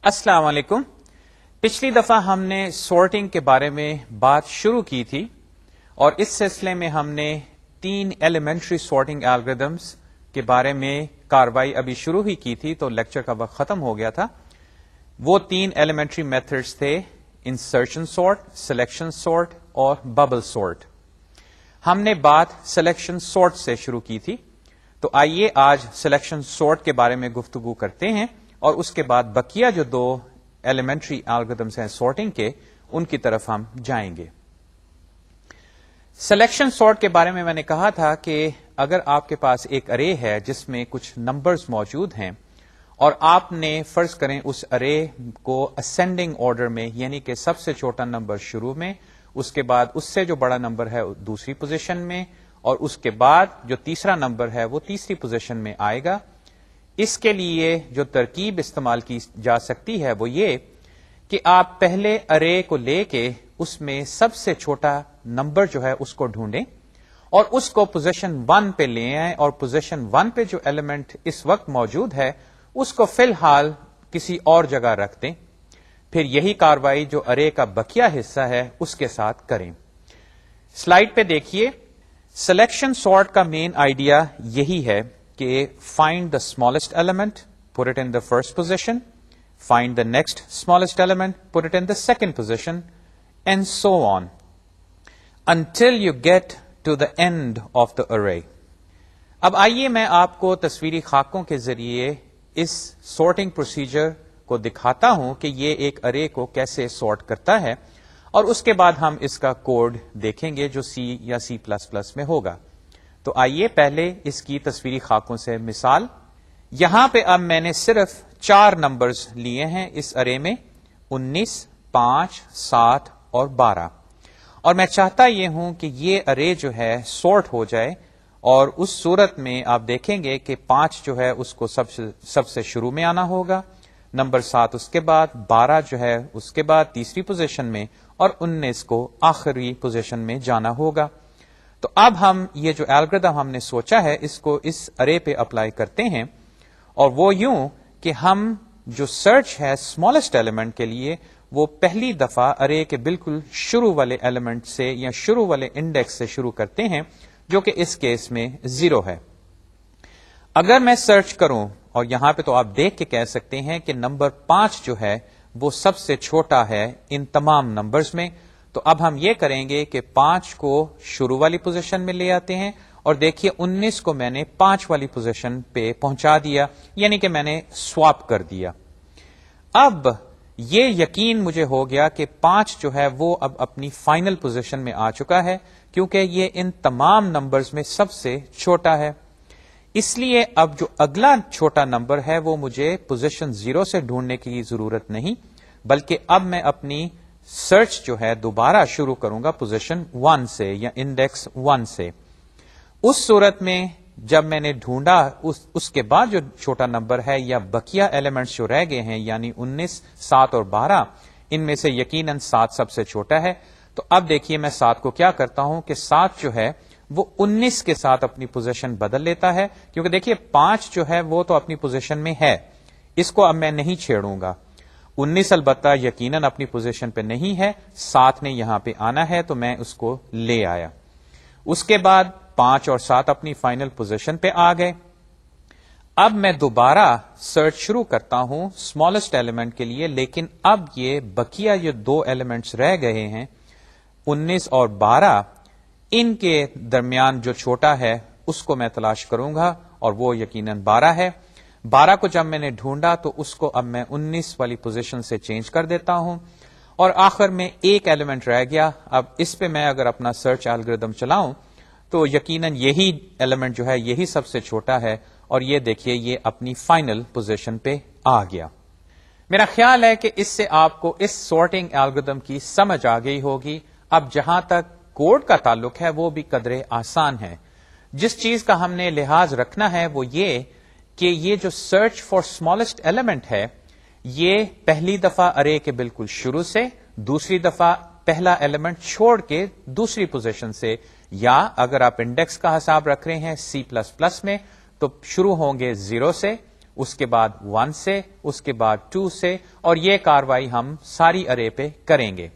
السلام علیکم. پچھلی دفعہ ہم نے سورٹنگ کے بارے میں بات شروع کی تھی اور اس سلسلے میں ہم نے 3 ایلیمنٹری سورٹنگ الگوریدمز کے بارے میں کاروائی ابھی شروع ہی کی تھی، تو لیکچر کا وقت ختم ہو گیا تھا. وہ 3 ایلیمنٹری میتھڈز تھے: انسرشن سورٹ، سلیکشن سورٹ اور ببل سورٹ. ہم نے بات سلیکشن سورٹ سے شروع کی تھی، تو آئیے آج سلیکشن سورٹ کے بارے میں گفتگو کرتے ہیں اور اس کے بعد بقیہ جو 2 ایلیمنٹری الگوریدمز ہیں سورٹنگ کے، ان کی طرف ہم جائیں گے. سلیکشن سورٹ کے بارے میں نے کہا تھا کہ اگر آپ کے پاس ایک ارے ہے جس میں کچھ نمبرز موجود ہیں اور آپ نے فرض کریں اس ارے کو اسینڈنگ آرڈر میں، یعنی کہ سب سے چھوٹا نمبر شروع میں، اس کے بعد اس سے جو بڑا نمبر ہے دوسری پوزیشن میں، اور اس کے بعد جو تیسرا نمبر ہے وہ تیسری پوزیشن میں آئے گا. اس کے لیے جو ترکیب استعمال کی جا سکتی ہے وہ یہ کہ آپ پہلے ارے کو لے کے اس میں سب سے چھوٹا نمبر جو ہے اس کو ڈھونڈیں اور اس کو پوزیشن 1 پہ لے آئیں، اور پوزیشن 1 پہ جو ایلیمنٹ اس وقت موجود ہے اس کو فی الحال کسی اور جگہ رکھ دیں. پھر یہی کاروائی جو ارے کا بقیہ حصہ ہے اس کے ساتھ کریں. سلائیڈ پہ دیکھیے، سلیکشن سورٹ کا مین آئیڈیا یہی ہے کہ find the smallest element, put it in the first position, find the next smallest element, put it in the second position, and so on until you get to the end of the array. اب آئیے میں آپ کو تصویری خاکوں کے ذریعے اس sorting procedure کو دکھاتا ہوں کہ یہ ایک ارے کو کیسے سورٹ کرتا ہے، اور اس کے بعد ہم اس کا کوڈ دیکھیں گے جو سی یا C++ میں ہوگا. تو آئیے پہلے اس کی تصویری خاکوں سے مثال. یہاں پہ اب میں نے صرف 4 نمبرز لیے ہیں اس ارے میں، 19، 5، 7 اور 12، اور میں چاہتا یہ ہوں کہ یہ ارے جو ہے سورٹ ہو جائے، اور اس صورت میں آپ دیکھیں گے کہ 5 جو ہے اس کو سب سے شروع میں آنا ہوگا، نمبر 7 اس کے بعد، 12 جو ہے اس کے بعد تیسری پوزیشن میں، اور 19 کو آخری پوزیشن میں جانا ہوگا. تو اب ہم یہ جو الگوریدم ہم نے سوچا ہے اس کو اس ارے پہ اپلائی کرتے ہیں، اور وہ یوں کہ ہم جو سرچ ہے اسمالسٹ ایلیمنٹ کے لیے وہ پہلی دفعہ ارے کے بالکل شروع والے ایلیمنٹ سے یا شروع والے انڈیکس سے شروع کرتے ہیں، جو کہ اس کیس میں 0 ہے. اگر میں سرچ کروں، اور یہاں پہ تو آپ دیکھ کے کہہ سکتے ہیں کہ نمبر 5 جو ہے وہ سب سے چھوٹا ہے ان تمام نمبرز میں، تو اب ہم یہ کریں گے کہ 5 کو شروع والی پوزیشن میں لے آتے ہیں، اور دیکھیے 19 کو میں نے 5 والی پوزیشن پہ پہنچا دیا، یعنی کہ میں نے سواپ کر دیا. اب یہ یقین مجھے ہو گیا کہ 5 جو ہے وہ اب اپنی فائنل پوزیشن میں آ چکا ہے، کیونکہ یہ ان تمام نمبرز میں سب سے چھوٹا ہے. اس لیے اب جو اگلا چھوٹا نمبر ہے وہ مجھے پوزیشن 0 سے ڈھونڈنے کی ضرورت نہیں، بلکہ اب میں اپنی سرچ جو ہے دوبارہ شروع کروں گا پوزیشن 1 سے یا انڈیکس 1 سے. اس صورت میں جب میں نے ڈھونڈا اس کے بعد جو چھوٹا نمبر ہے یا بقیہ ایلیمنٹس جو رہ گئے ہیں، یعنی 19، 7 اور 12، ان میں سے یقیناً 7 سب سے چھوٹا ہے. تو اب دیکھیے میں 7 کو کیا کرتا ہوں کہ 7 جو ہے وہ 19 کے ساتھ اپنی پوزیشن بدل لیتا ہے، کیونکہ دیکھیے 5 جو ہے وہ تو اپنی پوزیشن میں ہے، اس کو اب میں نہیں چھیڑوں گا. 19 البتہ یقیناً اپنی پوزیشن پہ نہیں ہے، 7 نے یہاں پہ آنا ہے تو میں اس کو لے آیا. اس کے بعد 5 اور 7 اپنی فائنل پوزیشن پہ آ گئے. اب میں دوبارہ سرچ شروع کرتا ہوں اسمالسٹ ایلیمنٹ کے لیے، لیکن اب یہ بقیہ جو 2 ایلیمنٹس رہ گئے ہیں 19 اور 12، ان کے درمیان جو چھوٹا ہے اس کو میں تلاش کروں گا، اور وہ یقیناً 12 ہے. 12 کو جب میں نے ڈھونڈا تو اس کو اب میں 19 والی پوزیشن سے چینج کر دیتا ہوں، اور آخر میں ایک ایلیمنٹ رہ گیا. اب اس پہ میں اگر اپنا سرچ الگوریدم چلاؤں تو یقیناً یہی ایلیمنٹ جو ہے یہی سب سے چھوٹا ہے، اور یہ دیکھیے یہ اپنی فائنل پوزیشن پہ آ گیا. میرا خیال ہے کہ اس سے آپ کو اس سورٹنگ الگوریدم کی سمجھ آ گئی ہوگی. اب جہاں تک کوڈ کا تعلق ہے وہ بھی قدرے آسان ہے. جس چیز کا ہم نے لحاظ رکھنا ہے وہ یہ کہ یہ جو سرچ فار اسمالسٹ ایلیمنٹ ہے یہ پہلی دفعہ ارے کے بالکل شروع سے، دوسری دفعہ پہلا ایلیمنٹ چھوڑ کے دوسری پوزیشن سے، یا اگر آپ انڈیکس کا حساب رکھ رہے ہیں C++ میں تو شروع ہوں گے 0 سے، اس کے بعد 1 سے، اس کے بعد 2 سے، اور یہ کاروائی ہم ساری ارے پہ کریں گے.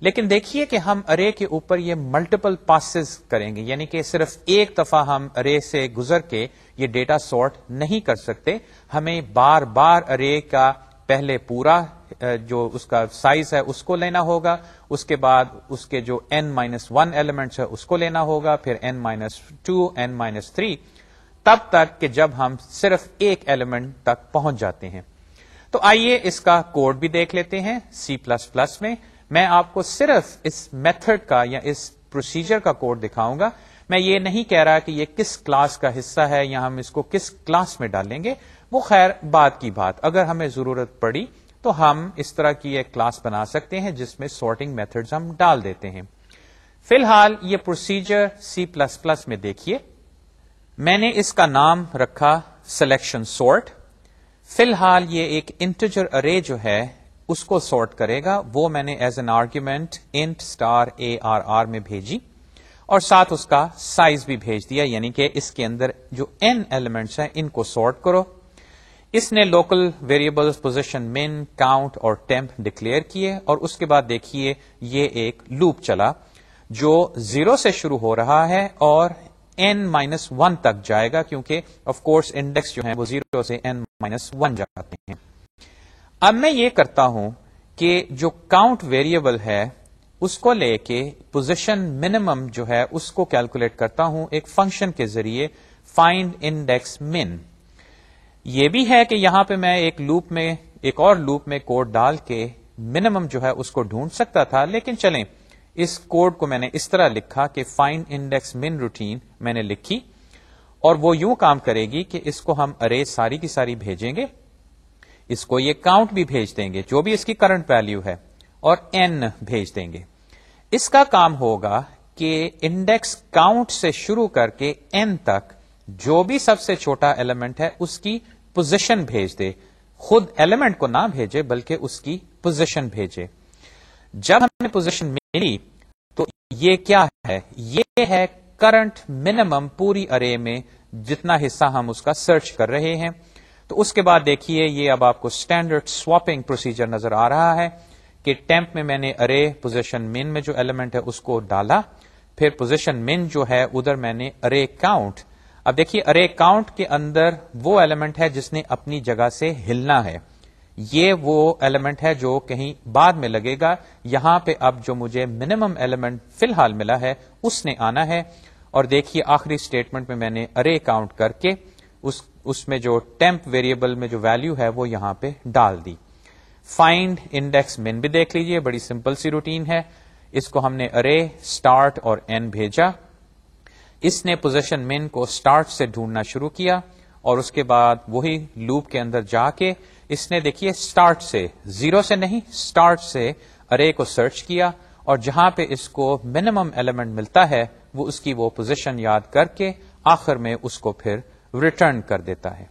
لیکن دیکھیے کہ ہم ارے کے اوپر یہ ملٹیپل پاسز کریں گے، یعنی کہ صرف ایک دفعہ ہم ارے سے گزر کے یہ ڈیٹا سارٹ نہیں کر سکتے. ہمیں بار بار ارے کا پہلے پورا جو اس کا سائز ہے اس کو لینا ہوگا، اس کے بعد اس کے جو n-1 ایلیمنٹس ہے اس کو لینا ہوگا، پھر n-2 n-3 تب تک کہ جب ہم صرف ایک ایلیمنٹ تک پہنچ جاتے ہیں. تو آئیے اس کا کوڈ بھی دیکھ لیتے ہیں C++ میں. میں آپ کو صرف اس میتھڈ کا یا اس پروسیجر کا کوڈ دکھاؤں گا. میں یہ نہیں کہہ رہا کہ یہ کس کلاس کا حصہ ہے یا ہم اس کو کس کلاس میں ڈالیں گے، وہ خیر بعد کی بات. اگر ہمیں ضرورت پڑی تو ہم اس طرح کی ایک کلاس بنا سکتے ہیں جس میں سارٹنگ میتھڈز ہم ڈال دیتے ہیں. فی الحال یہ پروسیجر C++ میں دیکھیے. میں نے اس کا نام رکھا سلیکشن سارٹ. فی الحال یہ ایک انٹیجر ارے جو ہے اس کو سارٹ کرے گا، وہ میں نے as an argument int $ARR میں بھیجی اور ساتھ اس کا سائز بھی بھیج دیا، یعنی کہ اس کے اندر جو n ایلیمنٹس ہیں ان کو سارٹ کرو. اس نے لوکل ویریبلز پوزیشن من، کاؤنٹ اور ٹیمپ ڈکلیئر کیے، اور اس کے بعد دیکھیے یہ ایک لوپ چلا جو 0 سے شروع ہو رہا ہے اور n-1 تک جائے گا، کیونکہ آف کورس انڈیکس جو ہیں وہ 0 سے n-1 جاتے ہیں. اب میں یہ کرتا ہوں کہ جو کاؤنٹ ویریبل ہے اس کو لے کے پوزیشن منیمم جو ہے اس کو کیلکولیٹ کرتا ہوں ایک فنکشن کے ذریعے فائنڈ انڈیکس من. یہ بھی ہے کہ یہاں پہ میں ایک اور لوپ میں کوڈ ڈال کے منیمم جو ہے اس کو ڈھونڈ سکتا تھا، لیکن چلیں اس کوڈ کو میں نے اس طرح لکھا کہ فائنڈ انڈیکس من روٹین میں نے لکھی، اور وہ یوں کام کرے گی کہ اس کو ہم ارے ساری کی ساری بھیجیں گے، اس کو یہ کاؤنٹ بھی بھیج دیں گے جو بھی اس کی کرنٹ ویلیو ہے، اور n بھیج دیں گے. اس کا کام ہوگا کہ انڈیکس کاؤنٹ سے شروع کر کے n تک جو بھی سب سے چھوٹا ایلیمنٹ ہے اس کی پوزیشن بھیج دے، خود ایلیمنٹ کو نہ بھیجے بلکہ اس کی پوزیشن بھیجے. جب ہمیں پوزیشن ملی تو یہ کیا ہے؟ یہ ہے کرنٹ منیمم پوری ارے میں جتنا حصہ ہم اس کا سرچ کر رہے ہیں. تو اس کے بعد دیکھیے یہ اب آپ کو اسٹینڈرڈ سواپنگ پروسیجر نظر آ رہا ہے کہ ٹیمپ میں نے ارے پوزیشن من میں جو ایلیمنٹ ہے اس کو ڈالا، پھر پوزیشن من جو ہے ادھر میں نے ارے کاؤنٹ. اب دیکھیے ارے کاؤنٹ کے اندر وہ ایلیمنٹ ہے جس نے اپنی جگہ سے ہلنا ہے، یہ وہ ایلیمنٹ ہے جو کہیں بعد میں لگے گا. یہاں پہ اب جو مجھے منیمم ایلیمنٹ فی الحال ملا ہے اس نے آنا ہے، اور دیکھیے آخری اسٹیٹمنٹ میں میں نے ارے کاؤنٹ کر کے اس میں جو ٹیمپ ویریبل میں جو ویلیو ہے وہ یہاں پہ ڈال دی. فائنڈ انڈیکس من بھی دیکھ لیجئے، بڑی سمپل سی روٹین ہے. اس کو ہم نے ارے اسٹارٹ اور n بھیجا، اس نے پوزیشن من کو اسٹارٹ سے ڈھونڈنا شروع کیا، اور اس کے بعد وہی لوپ کے اندر جا کے اس نے دیکھیے اسٹارٹ سے 0 سے نہیں اسٹارٹ سے ارے کو سرچ کیا، اور جہاں پہ اس کو منیمم ایلیمنٹ ملتا ہے وہ اس کی وہ پوزیشن یاد کر کے آخر میں اس کو پھر ریٹرن کر دیتا ہے.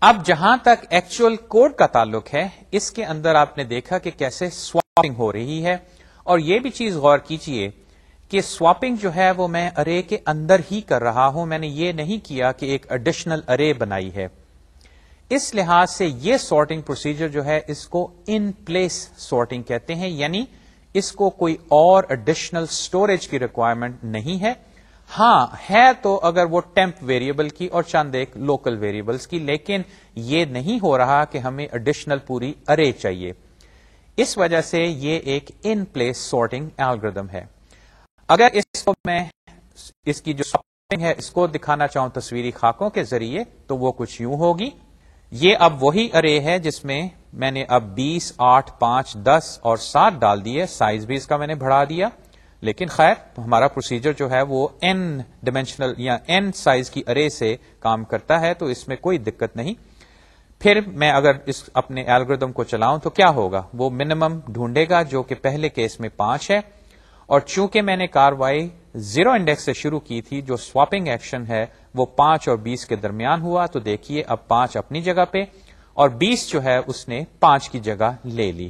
اب جہاں تک ایکچوئل کوڈ کا تعلق ہے اس کے اندر آپ نے دیکھا کہ کیسے سواپنگ ہو رہی ہے، اور یہ بھی چیز غور کیجئے کہ سواپنگ جو ہے وہ میں ارے کے اندر ہی کر رہا ہوں، میں نے یہ نہیں کیا کہ ایک ایڈیشنل ارے بنائی ہے. اس لحاظ سے یہ سارٹنگ پروسیجر جو ہے اس کو ان پلیس سارٹنگ کہتے ہیں، یعنی اس کو کوئی اور ایڈیشنل سٹوریج کی ریکوائرمنٹ نہیں ہے. ہاں ہے تو اگر وہ ٹیمپ ویریبل کی اور چند ایک لوکل ویریبلز کی، لیکن یہ نہیں ہو رہا کہ ہمیں ایڈیشنل پوری ارے چاہیے. اس وجہ سے یہ ایک ان پلیس سارٹنگ الگوریتھم ہے. اگر اس کو میں اس کی جو سارٹنگ ہے اس کو دکھانا چاہوں تصویری خاکوں کے ذریعے تو وہ کچھ یوں ہوگی. یہ اب وہی ارے ہے جس میں نے اب 20 8 5 10 اور 7 ڈال دیے، سائز بھی اس کا میں نے بڑھا دیا، لیکن خیر ہمارا پروسیجر جو ہے وہ n ڈائمینشنل یا n سائز کی ارے سے کام کرتا ہے، تو اس میں کوئی دقت نہیں. پھر میں اگر اس اپنے الگوریتھم کو چلاؤں تو کیا ہوگا؟ وہ منیمم ڈھونڈے گا جو کہ پہلے کیس میں 5 ہے، اور چونکہ میں نے کاروائی 0 انڈیکس سے شروع کی تھی، جو سواپنگ ایکشن ہے وہ 5 اور 20 کے درمیان ہوا، تو دیکھیے اب 5 اپنی جگہ پہ اور 20 جو ہے اس نے 5 کی جگہ لے لی.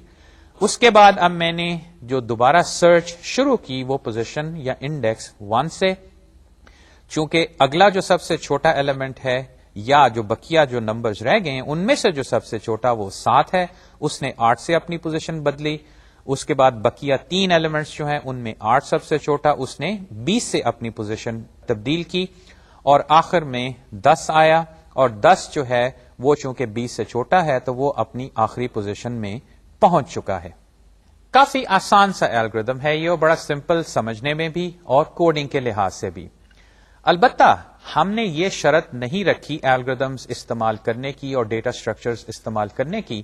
اس کے بعد اب میں نے جو دوبارہ سرچ شروع کی وہ پوزیشن یا انڈیکس 1 سے، چونکہ اگلا جو سب سے چھوٹا ایلیمنٹ ہے یا جو بقیہ جو نمبرز رہ گئے ہیں ان میں سے جو سب سے چھوٹا وہ 7 ہے، اس نے 8 سے اپنی پوزیشن بدلی. اس کے بعد بقیہ 3 ایلیمنٹس جو ہیں ان میں 8 سب سے چھوٹا، اس نے 20 سے اپنی پوزیشن تبدیل کی، اور آخر میں 10 آیا، اور 10 جو ہے وہ چونکہ 20 سے چھوٹا ہے تو وہ اپنی آخری پوزیشن میں پہنچ چکا ہے. کافی آسان سا الگوریدم ہے یہ، بڑا سمپل سمجھنے میں بھی اور کوڈنگ کے لحاظ سے بھی. البتہ ہم نے یہ شرط نہیں رکھی الگوریدمز استعمال کرنے کی اور ڈیٹا اسٹرکچرز استعمال کرنے کی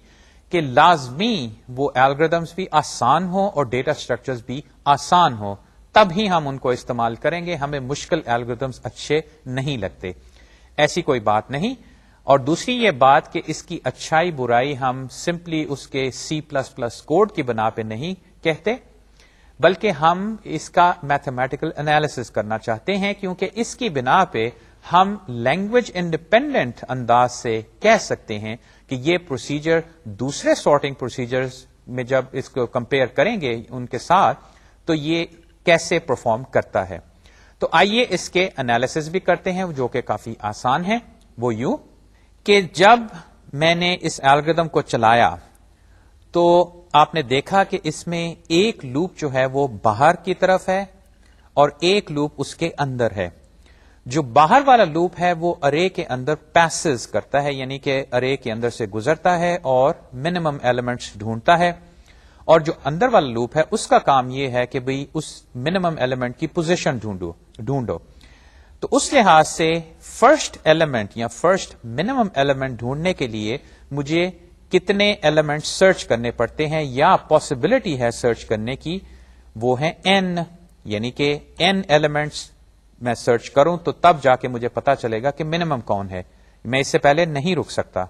کہ لازمی وہ الگوریدمز بھی آسان ہوں اور ڈیٹا اسٹرکچرز بھی آسان ہوں، تب ہی ہم ان کو استعمال کریں گے. ہمیں مشکل الگوریدمز اچھے نہیں لگتے، ایسی کوئی بات نہیں. اور دوسری یہ بات کہ اس کی اچھائی برائی ہم سمپلی اس کے C++ کوڈ کی بنا پہ نہیں کہتے، بلکہ ہم اس کا میتھمیٹیکل انالیسس کرنا چاہتے ہیں، کیونکہ اس کی بنا پہ ہم لینگویج انڈیپینڈنٹ انداز سے کہہ سکتے ہیں کہ یہ پروسیجر دوسرے سارٹنگ پروسیجرز میں جب اس کو کمپیئر کریں گے ان کے ساتھ تو یہ کیسے پرفارم کرتا ہے. تو آئیے اس کے انالیسس بھی کرتے ہیں جو کہ کافی آسان ہے. وہ یوں کہ جب میں نے اس الگوریدم کو چلایا تو آپ نے دیکھا کہ اس میں ایک لوپ جو ہے وہ باہر کی طرف ہے اور ایک لوپ اس کے اندر ہے. جو باہر والا لوپ ہے وہ ارے کے اندر پیسز کرتا ہے، یعنی کہ ارے کے اندر سے گزرتا ہے اور منیمم ایلیمنٹس ڈھونڈتا ہے، اور جو اندر والا لوپ ہے اس کا کام یہ ہے کہ بھئی اس منیمم ایلیمنٹ کی پوزیشن ڈھونڈو. تو اس لحاظ سے فرسٹ ایلیمنٹ یا فرسٹ منیمم ایلیمنٹ ڈھونڈنے کے لیے مجھے کتنے ایلیمنٹ سرچ کرنے پڑتے ہیں یا پاسبلٹی ہے سرچ کرنے کی، وہ ہے n، یعنی کہ n ایلیمنٹس میں سرچ کروں تو تب جا کے مجھے پتا چلے گا کہ منیمم کون ہے. میں اس سے پہلے نہیں رک سکتا.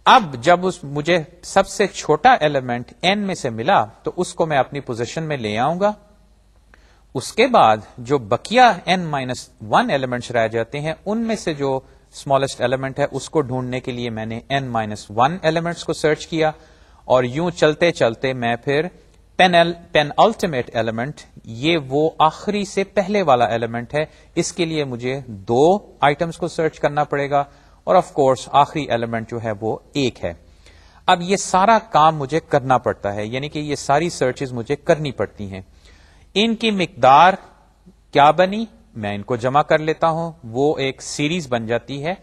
اب جب مجھے سب سے چھوٹا ایلیمنٹ n میں سے ملا تو اس کو میں اپنی پوزیشن میں لے آؤں گا. اس کے بعد جو بقیہ n-1 ایلیمنٹس رہ جاتے ہیں ان میں سے جو اسمالسٹ ایلیمنٹ ہے اس کو ڈھونڈنے کے لیے میں نے n-1 ایلیمنٹس کو سرچ کیا، اور یوں چلتے چلتے میں پھر پین الٹیمیٹ ایلیمنٹ، یہ وہ آخری سے پہلے والا ایلیمنٹ ہے، اس کے لیے مجھے 2 آئٹمس کو سرچ کرنا پڑے گا، اور آف کورس آخری ایلیمنٹ جو ہے وہ 1 ہے. اب یہ سارا کام مجھے کرنا پڑتا ہے، یعنی کہ یہ ساری سرچز مجھے کرنی پڑتی ہیں. ان کی مقدار کیا بنی، میں ان کو جمع کر لیتا ہوں، وہ ایک سیریز بن جاتی ہے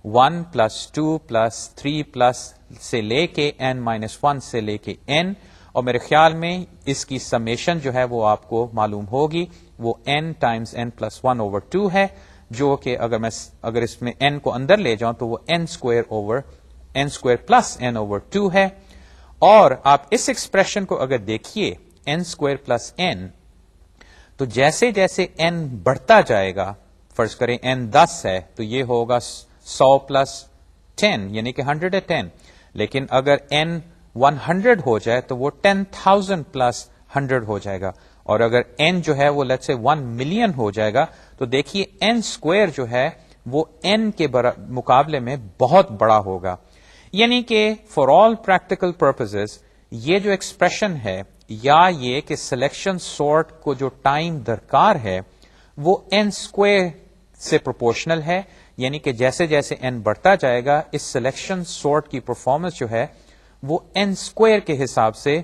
1 + 2 + 3 سے لے کے n-1 سے لے کے n، اور میرے خیال میں اس کی سمیشن جو ہے وہ آپ کو معلوم ہوگی، وہ n × n+1/2 ہے، جو کہ اگر اس میں n کو اندر لے جاؤں تو وہ n² + n/2 ہے. اور آپ اس ایکسپریشن کو اگر دیکھیے n² + n، تو جیسے جیسے n بڑھتا جائے گا، فرض کریں n 10 ہے تو یہ ہوگا 100 + 10 یعنی کہ 110، لیکن اگر n 100 ہو جائے تو وہ 10,000 + 100 ہو جائے گا، اور اگر n جو ہے وہ لیٹس سے 1 ملین ہو جائے گا تو دیکھیے n² جو ہے وہ n کے مقابلے میں بہت بڑا ہوگا. یعنی کہ فار آل پریکٹیکل پرپزز یہ جو ایکسپریشن ہے یا یہ کہ سلیکشن سارٹ کو جو ٹائم درکار ہے وہ n² سے پروپورشنل ہے، یعنی کہ جیسے جیسے n بڑھتا جائے گا اس سلیکشن سارٹ کی پرفارمنس جو ہے وہ n² کے حساب سے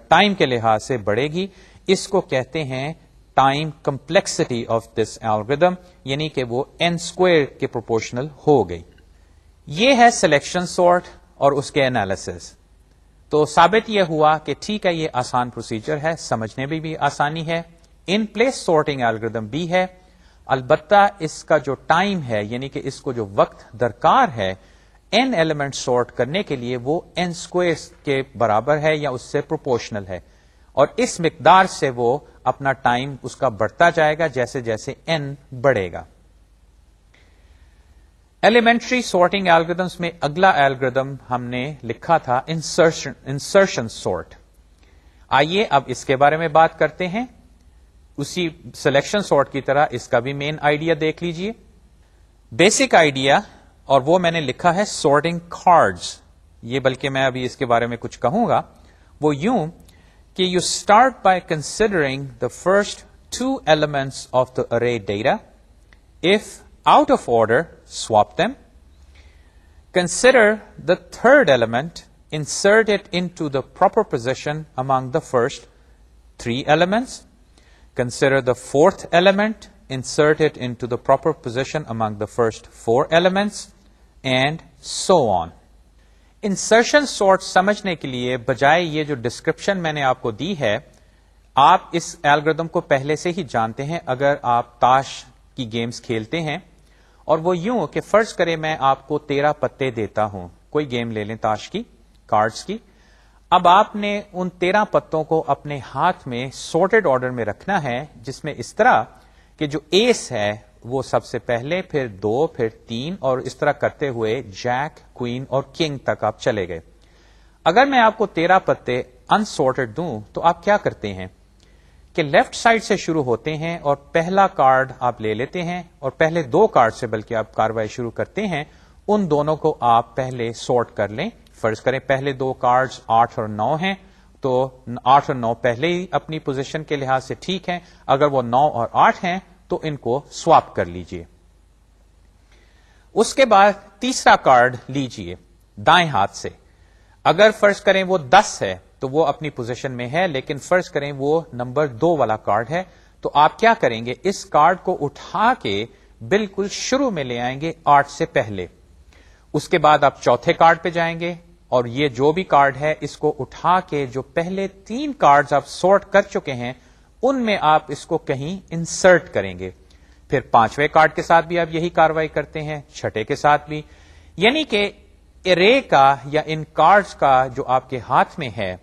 ٹائم کے لحاظ سے بڑھے گی. اس کو کہتے ہیں time complexity of this algorithm, یعنی کہ وہ n² کے پروپورشنل ہو گئی. یہ ہے سلیکشن سارٹ اور اس کے انالیسس. تو ثابت یہ ہوا کہ ٹھیک ہے یہ آسان پروسیجر ہے، سمجھنے میں بھی آسانی ہے، ان پلیس سارٹنگ الگوریدم بھی ہے، البتہ اس کا جو ٹائم ہے یعنی کہ اس کو جو وقت درکار ہے n ایلیمنٹ سارٹ کرنے کے لیے وہ n² کے برابر ہے یا اس سے پروپورشنل ہے، اور اس مقدار سے وہ اپنا ٹائم اس کا بڑھتا جائے گا جیسے جیسے n بڑھے گا. ایلیمنٹری سارٹنگ الگوریدمس میں اگلا الگوریدم ہم نے لکھا تھا انسرشن سارٹ. آئیے اب اس کے بارے میں بات کرتے ہیں. اسی سلیکشن سارٹ کی طرح اس کا بھی مین آئیڈیا دیکھ لیجئے. بیسک آئیڈیا، اور وہ میں نے لکھا ہے سارٹنگ کارڈز، یہ بلکہ میں ابھی اس کے بارے میں کچھ کہوں گا. وہ یوں کہ you start by considering the first 2 elements of the array data. If out of order swap them. Consider the third element, insert it into the proper position among the first 3 elements. Consider the fourth element, insert it into the proper position among the first 4 elements, and so on. Insertion sort سمجھنے کے لیے بجائے یہ جو description میں نے آپ کو دی ہے، آپ اس الگوریتھم کو پہلے سے ہی جانتے ہیں اگر آپ تاش کی گیمز کھیلتے ہیں، اور وہ یوں کہ فرض کریں میں آپ کو 13 پتے دیتا ہوں، کوئی گیم لے لیں تاش کی، کارڈز کی. اب آپ نے ان 13 پتوں کو اپنے ہاتھ میں سارٹڈ آرڈر میں رکھنا ہے، جس میں اس طرح کہ جو ایس ہے وہ سب سے پہلے، پھر 2، پھر 3، اور اس طرح کرتے ہوئے جیک، کوئین اور کنگ تک آپ چلے گئے. اگر میں آپ کو 13 پتے انسارٹڈ دوں تو آپ کیا کرتے ہیں کہ لیفٹ سائڈ سے شروع ہوتے ہیں اور پہلا کارڈ آپ لے لیتے ہیں، اور پہلے 2 کارڈ سے بلکہ آپ کاروائی شروع کرتے ہیں، ان دونوں کو آپ پہلے سارٹ کر لیں. فرض کریں پہلے 2 کارڈز 8 اور 9 ہیں، تو 8 اور 9 پہلے ہی اپنی پوزیشن کے لحاظ سے ٹھیک ہیں. اگر وہ 9 اور 8 ہیں تو ان کو سواپ کر لیجئے. اس کے بعد تیسرا کارڈ لیجئے دائیں ہاتھ سے. اگر فرض کریں وہ 10 ہے تو وہ اپنی پوزیشن میں ہے، لیکن فرض کریں وہ نمبر 2 والا کارڈ ہے، تو آپ کیا کریں گے، اس کارڈ کو اٹھا کے بالکل شروع میں لے آئیں گے 8 سے پہلے. اس کے بعد آپ چوتھے کارڈ پہ جائیں گے، اور یہ جو بھی کارڈ ہے اس کو اٹھا کے جو پہلے 3 کارڈز آپ سارٹ کر چکے ہیں ان میں آپ اس کو کہیں انسرٹ کریں گے. پھر 5ویں کارڈ کے ساتھ بھی آپ یہی کاروائی کرتے ہیں، چھٹے کے ساتھ بھی. یعنی کہ ارے کا یا ان کارڈز کا جو آپ کے ہاتھ میں ہے،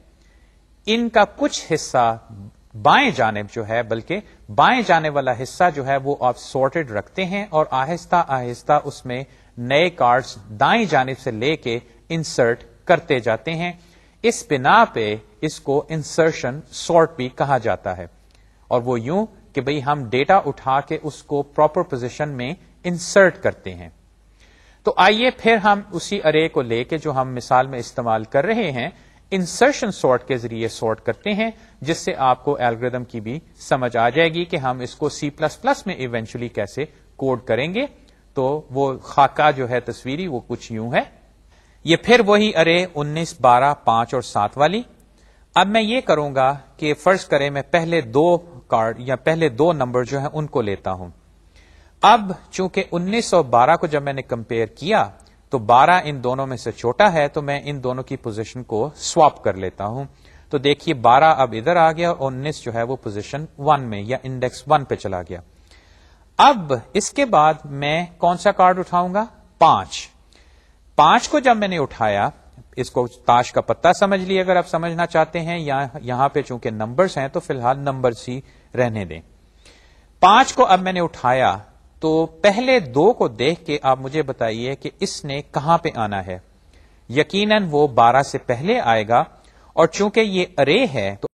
ان کا کچھ حصہ بائیں جانب جو ہے، بلکہ بائیں جانے والا حصہ جو ہے وہ آپ سارٹڈ رکھتے ہیں، اور آہستہ آہستہ اس میں نئے کارڈز دائیں جانب سے لے کے انسرٹ کرتے جاتے ہیں. اس بنا پہ اس کو انسرشن سارٹ بھی کہا جاتا ہے. اور وہ یوں کہ بھئی ہم ڈیٹا اٹھا کے اس کو پراپر پوزیشن میں انسرٹ کرتے ہیں. تو آئیے پھر ہم اسی ارے کو لے کے جو ہم مثال میں استعمال کر رہے ہیں، انسرشن سارٹ کے ذریعے سارٹ کرتے ہیں، جس سے آپ کو الگوریتھم کی بھی سمجھ آ جائے گی کہ ہم اس کو C++ میں ایونچولی کیسے کوڈ کریں گے. تو وہ خاکہ جو ہے تصویری وہ کچھ یوں ہے. یہ پھر وہی ارے 19، 12، 5 اور 7 والی. اب میں یہ کروں گا کہ فرض کریں میں پہلے 2 کارڈ یا پہلے 2 نمبر جو ہیں ان کو لیتا ہوں. اب چونکہ 19 اور 12 کو جب میں نے کمپیئر کیا تو 12 ان دونوں میں سے چھوٹا ہے، تو میں ان دونوں کی پوزیشن کو سواپ کر لیتا ہوں. تو دیکھیے 12 اب ادھر آ گیا، اور 19 جو ہے وہ پوزیشن 1 میں یا انڈیکس 1 پہ چلا گیا. اب اس کے بعد میں کون سا کارڈ اٹھاؤں گا؟ 5 کو جب میں نے اٹھایا، اس کو تاش کا پتہ سمجھ لیے اگر آپ سمجھنا چاہتے ہیں، یا یہاں پہ چونکہ نمبرز ہیں تو فی الحال نمبرز ہی رہنے دیں. 5 کو اب میں نے اٹھایا تو پہلے 2 کو دیکھ کے آپ مجھے بتائیے کہ اس نے کہاں پہ آنا ہے. یقیناً وہ 12 سے پہلے آئے گا، اور چونکہ یہ ارے ہے تو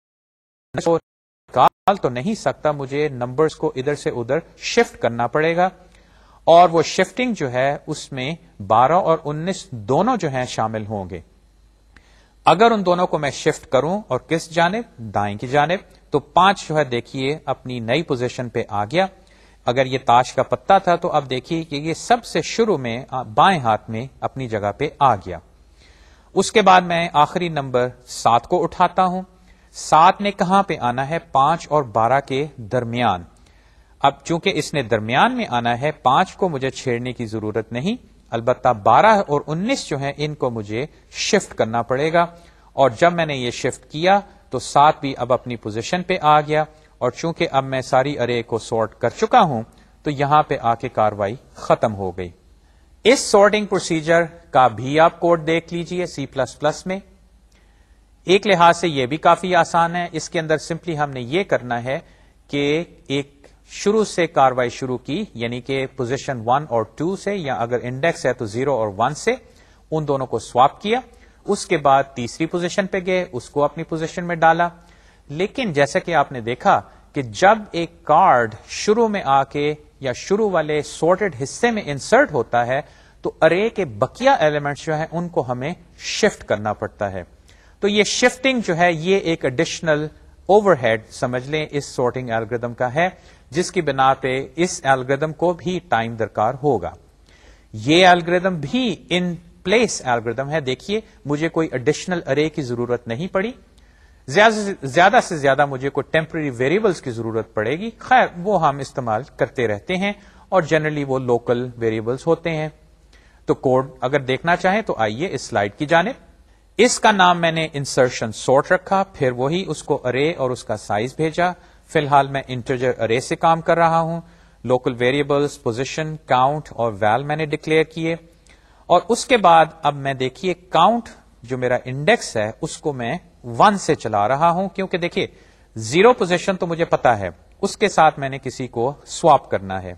نکال تو نہیں سکتا، مجھے نمبرز کو ادھر سے ادھر شفٹ کرنا پڑے گا. اور وہ شفٹنگ جو ہے اس میں 12 اور 19 دونوں جو ہیں شامل ہوں گے. اگر ان دونوں کو میں شفٹ کروں اور کس جانب؟ دائیں کی جانب، تو 5 جو ہے دیکھیے اپنی نئی پوزیشن پہ آ گیا. اگر یہ تاش کا پتہ تھا تو اب دیکھیے کہ یہ سب سے شروع میں بائیں ہاتھ میں اپنی جگہ پہ آ گیا. اس کے بعد میں آخری نمبر 7 کو اٹھاتا ہوں. 7 نے کہاں پہ آنا ہے؟ 5 اور 12 کے درمیان. اب چونکہ اس نے درمیان میں آنا ہے، 5 کو مجھے چھیڑنے کی ضرورت نہیں، البتہ 12 اور 19 جو ہیں ان کو مجھے شفٹ کرنا پڑے گا. اور جب میں نے یہ شفٹ کیا تو 7 بھی اب اپنی پوزیشن پہ آ گیا. اور چونکہ اب میں ساری ارے کو سارٹ کر چکا ہوں تو یہاں پہ آ کے کاروائی ختم ہو گئی. اس سارٹنگ پروسیجر کا بھی آپ کوڈ دیکھ لیجئے C++ میں. ایک لحاظ سے یہ بھی کافی آسان ہے. اس کے اندر سمپلی ہم نے یہ کرنا ہے کہ ایک شروع سے کاروائی شروع کی، یعنی کہ پوزیشن 1 اور 2 سے، یا اگر انڈیکس ہے تو 0 اور 1 سے، ان دونوں کو سواپ کیا. اس کے بعد تیسری پوزیشن پہ گئے، اس کو اپنی پوزیشن میں ڈالا. لیکن جیسا کہ آپ نے دیکھا کہ جب ایک کارڈ شروع میں آ کے یا شروع والے سارٹڈ حصے میں انسرٹ ہوتا ہے تو ارے کے بقیہ ایلیمنٹس جو ہیں ان کو ہمیں شفٹ کرنا پڑتا ہے. تو یہ شفٹنگ جو ہے یہ ایک ایڈیشنل اوور ہیڈ سمجھ لیں اس سارٹنگ الگوریتھم کا ہے، جس کی بنا پہ اس الگوریتھم کو بھی ٹائم درکار ہوگا. یہ الگوریدم بھی ان پلیس الگوریدم ہے. دیکھیے مجھے کوئی ایڈیشنل ارے کی ضرورت نہیں پڑی, زیادہ سے زیادہ مجھے کوئی ٹیمپرری ویریبلس کی ضرورت پڑے گی. خیر وہ ہم استعمال کرتے رہتے ہیں اور جنرلی وہ لوکل ویریبلس ہوتے ہیں. تو کوڈ اگر دیکھنا چاہیں تو آئیے اس سلائیڈ کی جانب. اس کا نام میں نے انسرشن سورٹ رکھا, پھر وہی اس کو ارے اور اس کا سائز بھیجا. فی الحال میں انٹیجر ارے سے کام کر رہا ہوں. لوکل ویریبلس پوزیشن, کاؤنٹ اور ویل میں نے ڈکلیئر کیے. اور اس کے بعد اب میں دیکھیے کاؤنٹ جو میرا انڈیکس ہے اس کو میں 1 سے چلا رہا ہوں, کیونکہ دیکھیے 0 پوزیشن تو مجھے پتا ہے, اس کے ساتھ میں نے کسی کو سواپ کرنا ہے.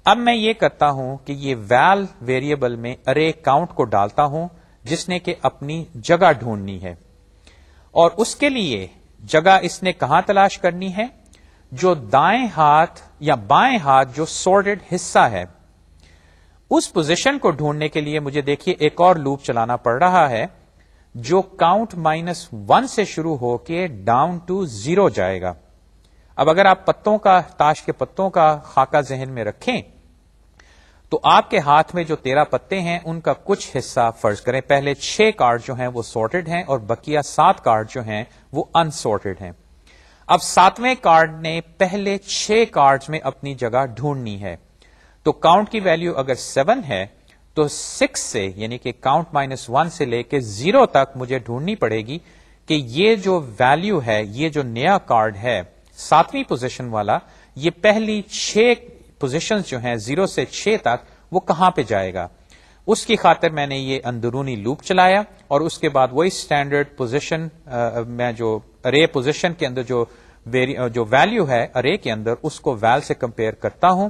اب میں یہ کرتا ہوں کہ یہ ویل ویریبل میں ارے کاؤنٹ کو ڈالتا ہوں جس نے کہ اپنی جگہ ڈھونڈنی ہے. اور اس کے لیے جگہ اس نے کہاں تلاش کرنی ہے؟ جو دائیں ہاتھ یا بائیں ہاتھ جو سورٹڈ حصہ ہے اس پوزیشن کو ڈھونڈنے کے لیے مجھے دیکھیے ایک اور لوپ چلانا پڑ رہا ہے جو کاؤنٹ -1 سے شروع ہو کے ڈاؤن ٹو 0 جائے گا. اب اگر آپ پتوں کا, تاش کے پتوں کا خاکہ ذہن میں رکھیں تو آپ کے ہاتھ میں جو 13 پتے ہیں ان کا کچھ حصہ فرض کریں پہلے 6 کارڈ جو ہیں وہ سورٹڈ ہیں اور بقیہ 7 کارڈ جو ہیں وہ انسورٹڈ ہیں. اب 7ویں کارڈ نے پہلے 6 کارڈز میں اپنی جگہ ڈھونڈنی ہے. تو کاؤنٹ کی ویلیو اگر 7 ہے تو 6 سے یعنی کہ کاؤنٹ -1 سے لے کے 0 تک مجھے ڈھونڈنی پڑے گی کہ یہ جو ویلیو ہے, یہ جو نیا کارڈ ہے 7ویں پوزیشن والا, یہ پہلی 6 پوزیشنز جو ہیں 0 سے 6 تک وہ کہاں پہ جائے گا. اس کی خاطر میں نے یہ اندرونی لوپ چلایا اور اس کے بعد وہی اسٹینڈرڈ پوزیشن میں جو ارے پوزیشن کے اندر جو ویلیو ہے ارے کے اندر اس کو ویل سے کمپیئر کرتا ہوں.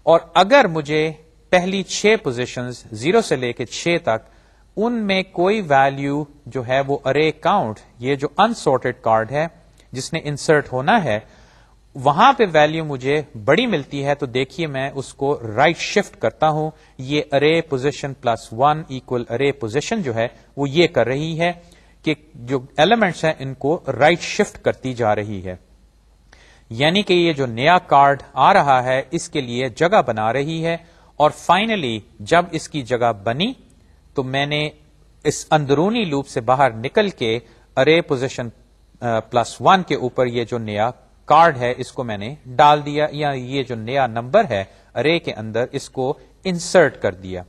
اور اگر مجھے پہلی 6 پوزیشنز 0 سے لے کے 6 تک ان میں کوئی ویلیو جو ہے وہ ارے کاؤنٹ, یہ جو انسورٹڈ کارڈ ہے جس نے انسرٹ ہونا ہے, وہاں پہ ویلیو مجھے بڑی ملتی ہے تو دیکھیے میں اس کو رائٹ شفٹ کرتا ہوں. یہ ارے پوزیشن +1 ایکول ارے پوزیشن جو ہے وہ یہ کر رہی ہے کہ جو ایلیمنٹس ہیں ان کو رائٹ شفٹ کرتی جا رہی ہے. یعنی کہ یہ جو نیا کارڈ آ رہا ہے اس کے لیے جگہ بنا رہی ہے. اور فائنلی جب اس کی جگہ بنی تو میں نے اس اندرونی لوپ سے باہر نکل کے ارے پوزیشن +1 کے اوپر یہ جو نیا کارڈ ہے اس کو میں نے ڈال دیا, یا یہ جو نیا نمبر ہے ارے کے اندر اس کو انسرٹ کر دیا.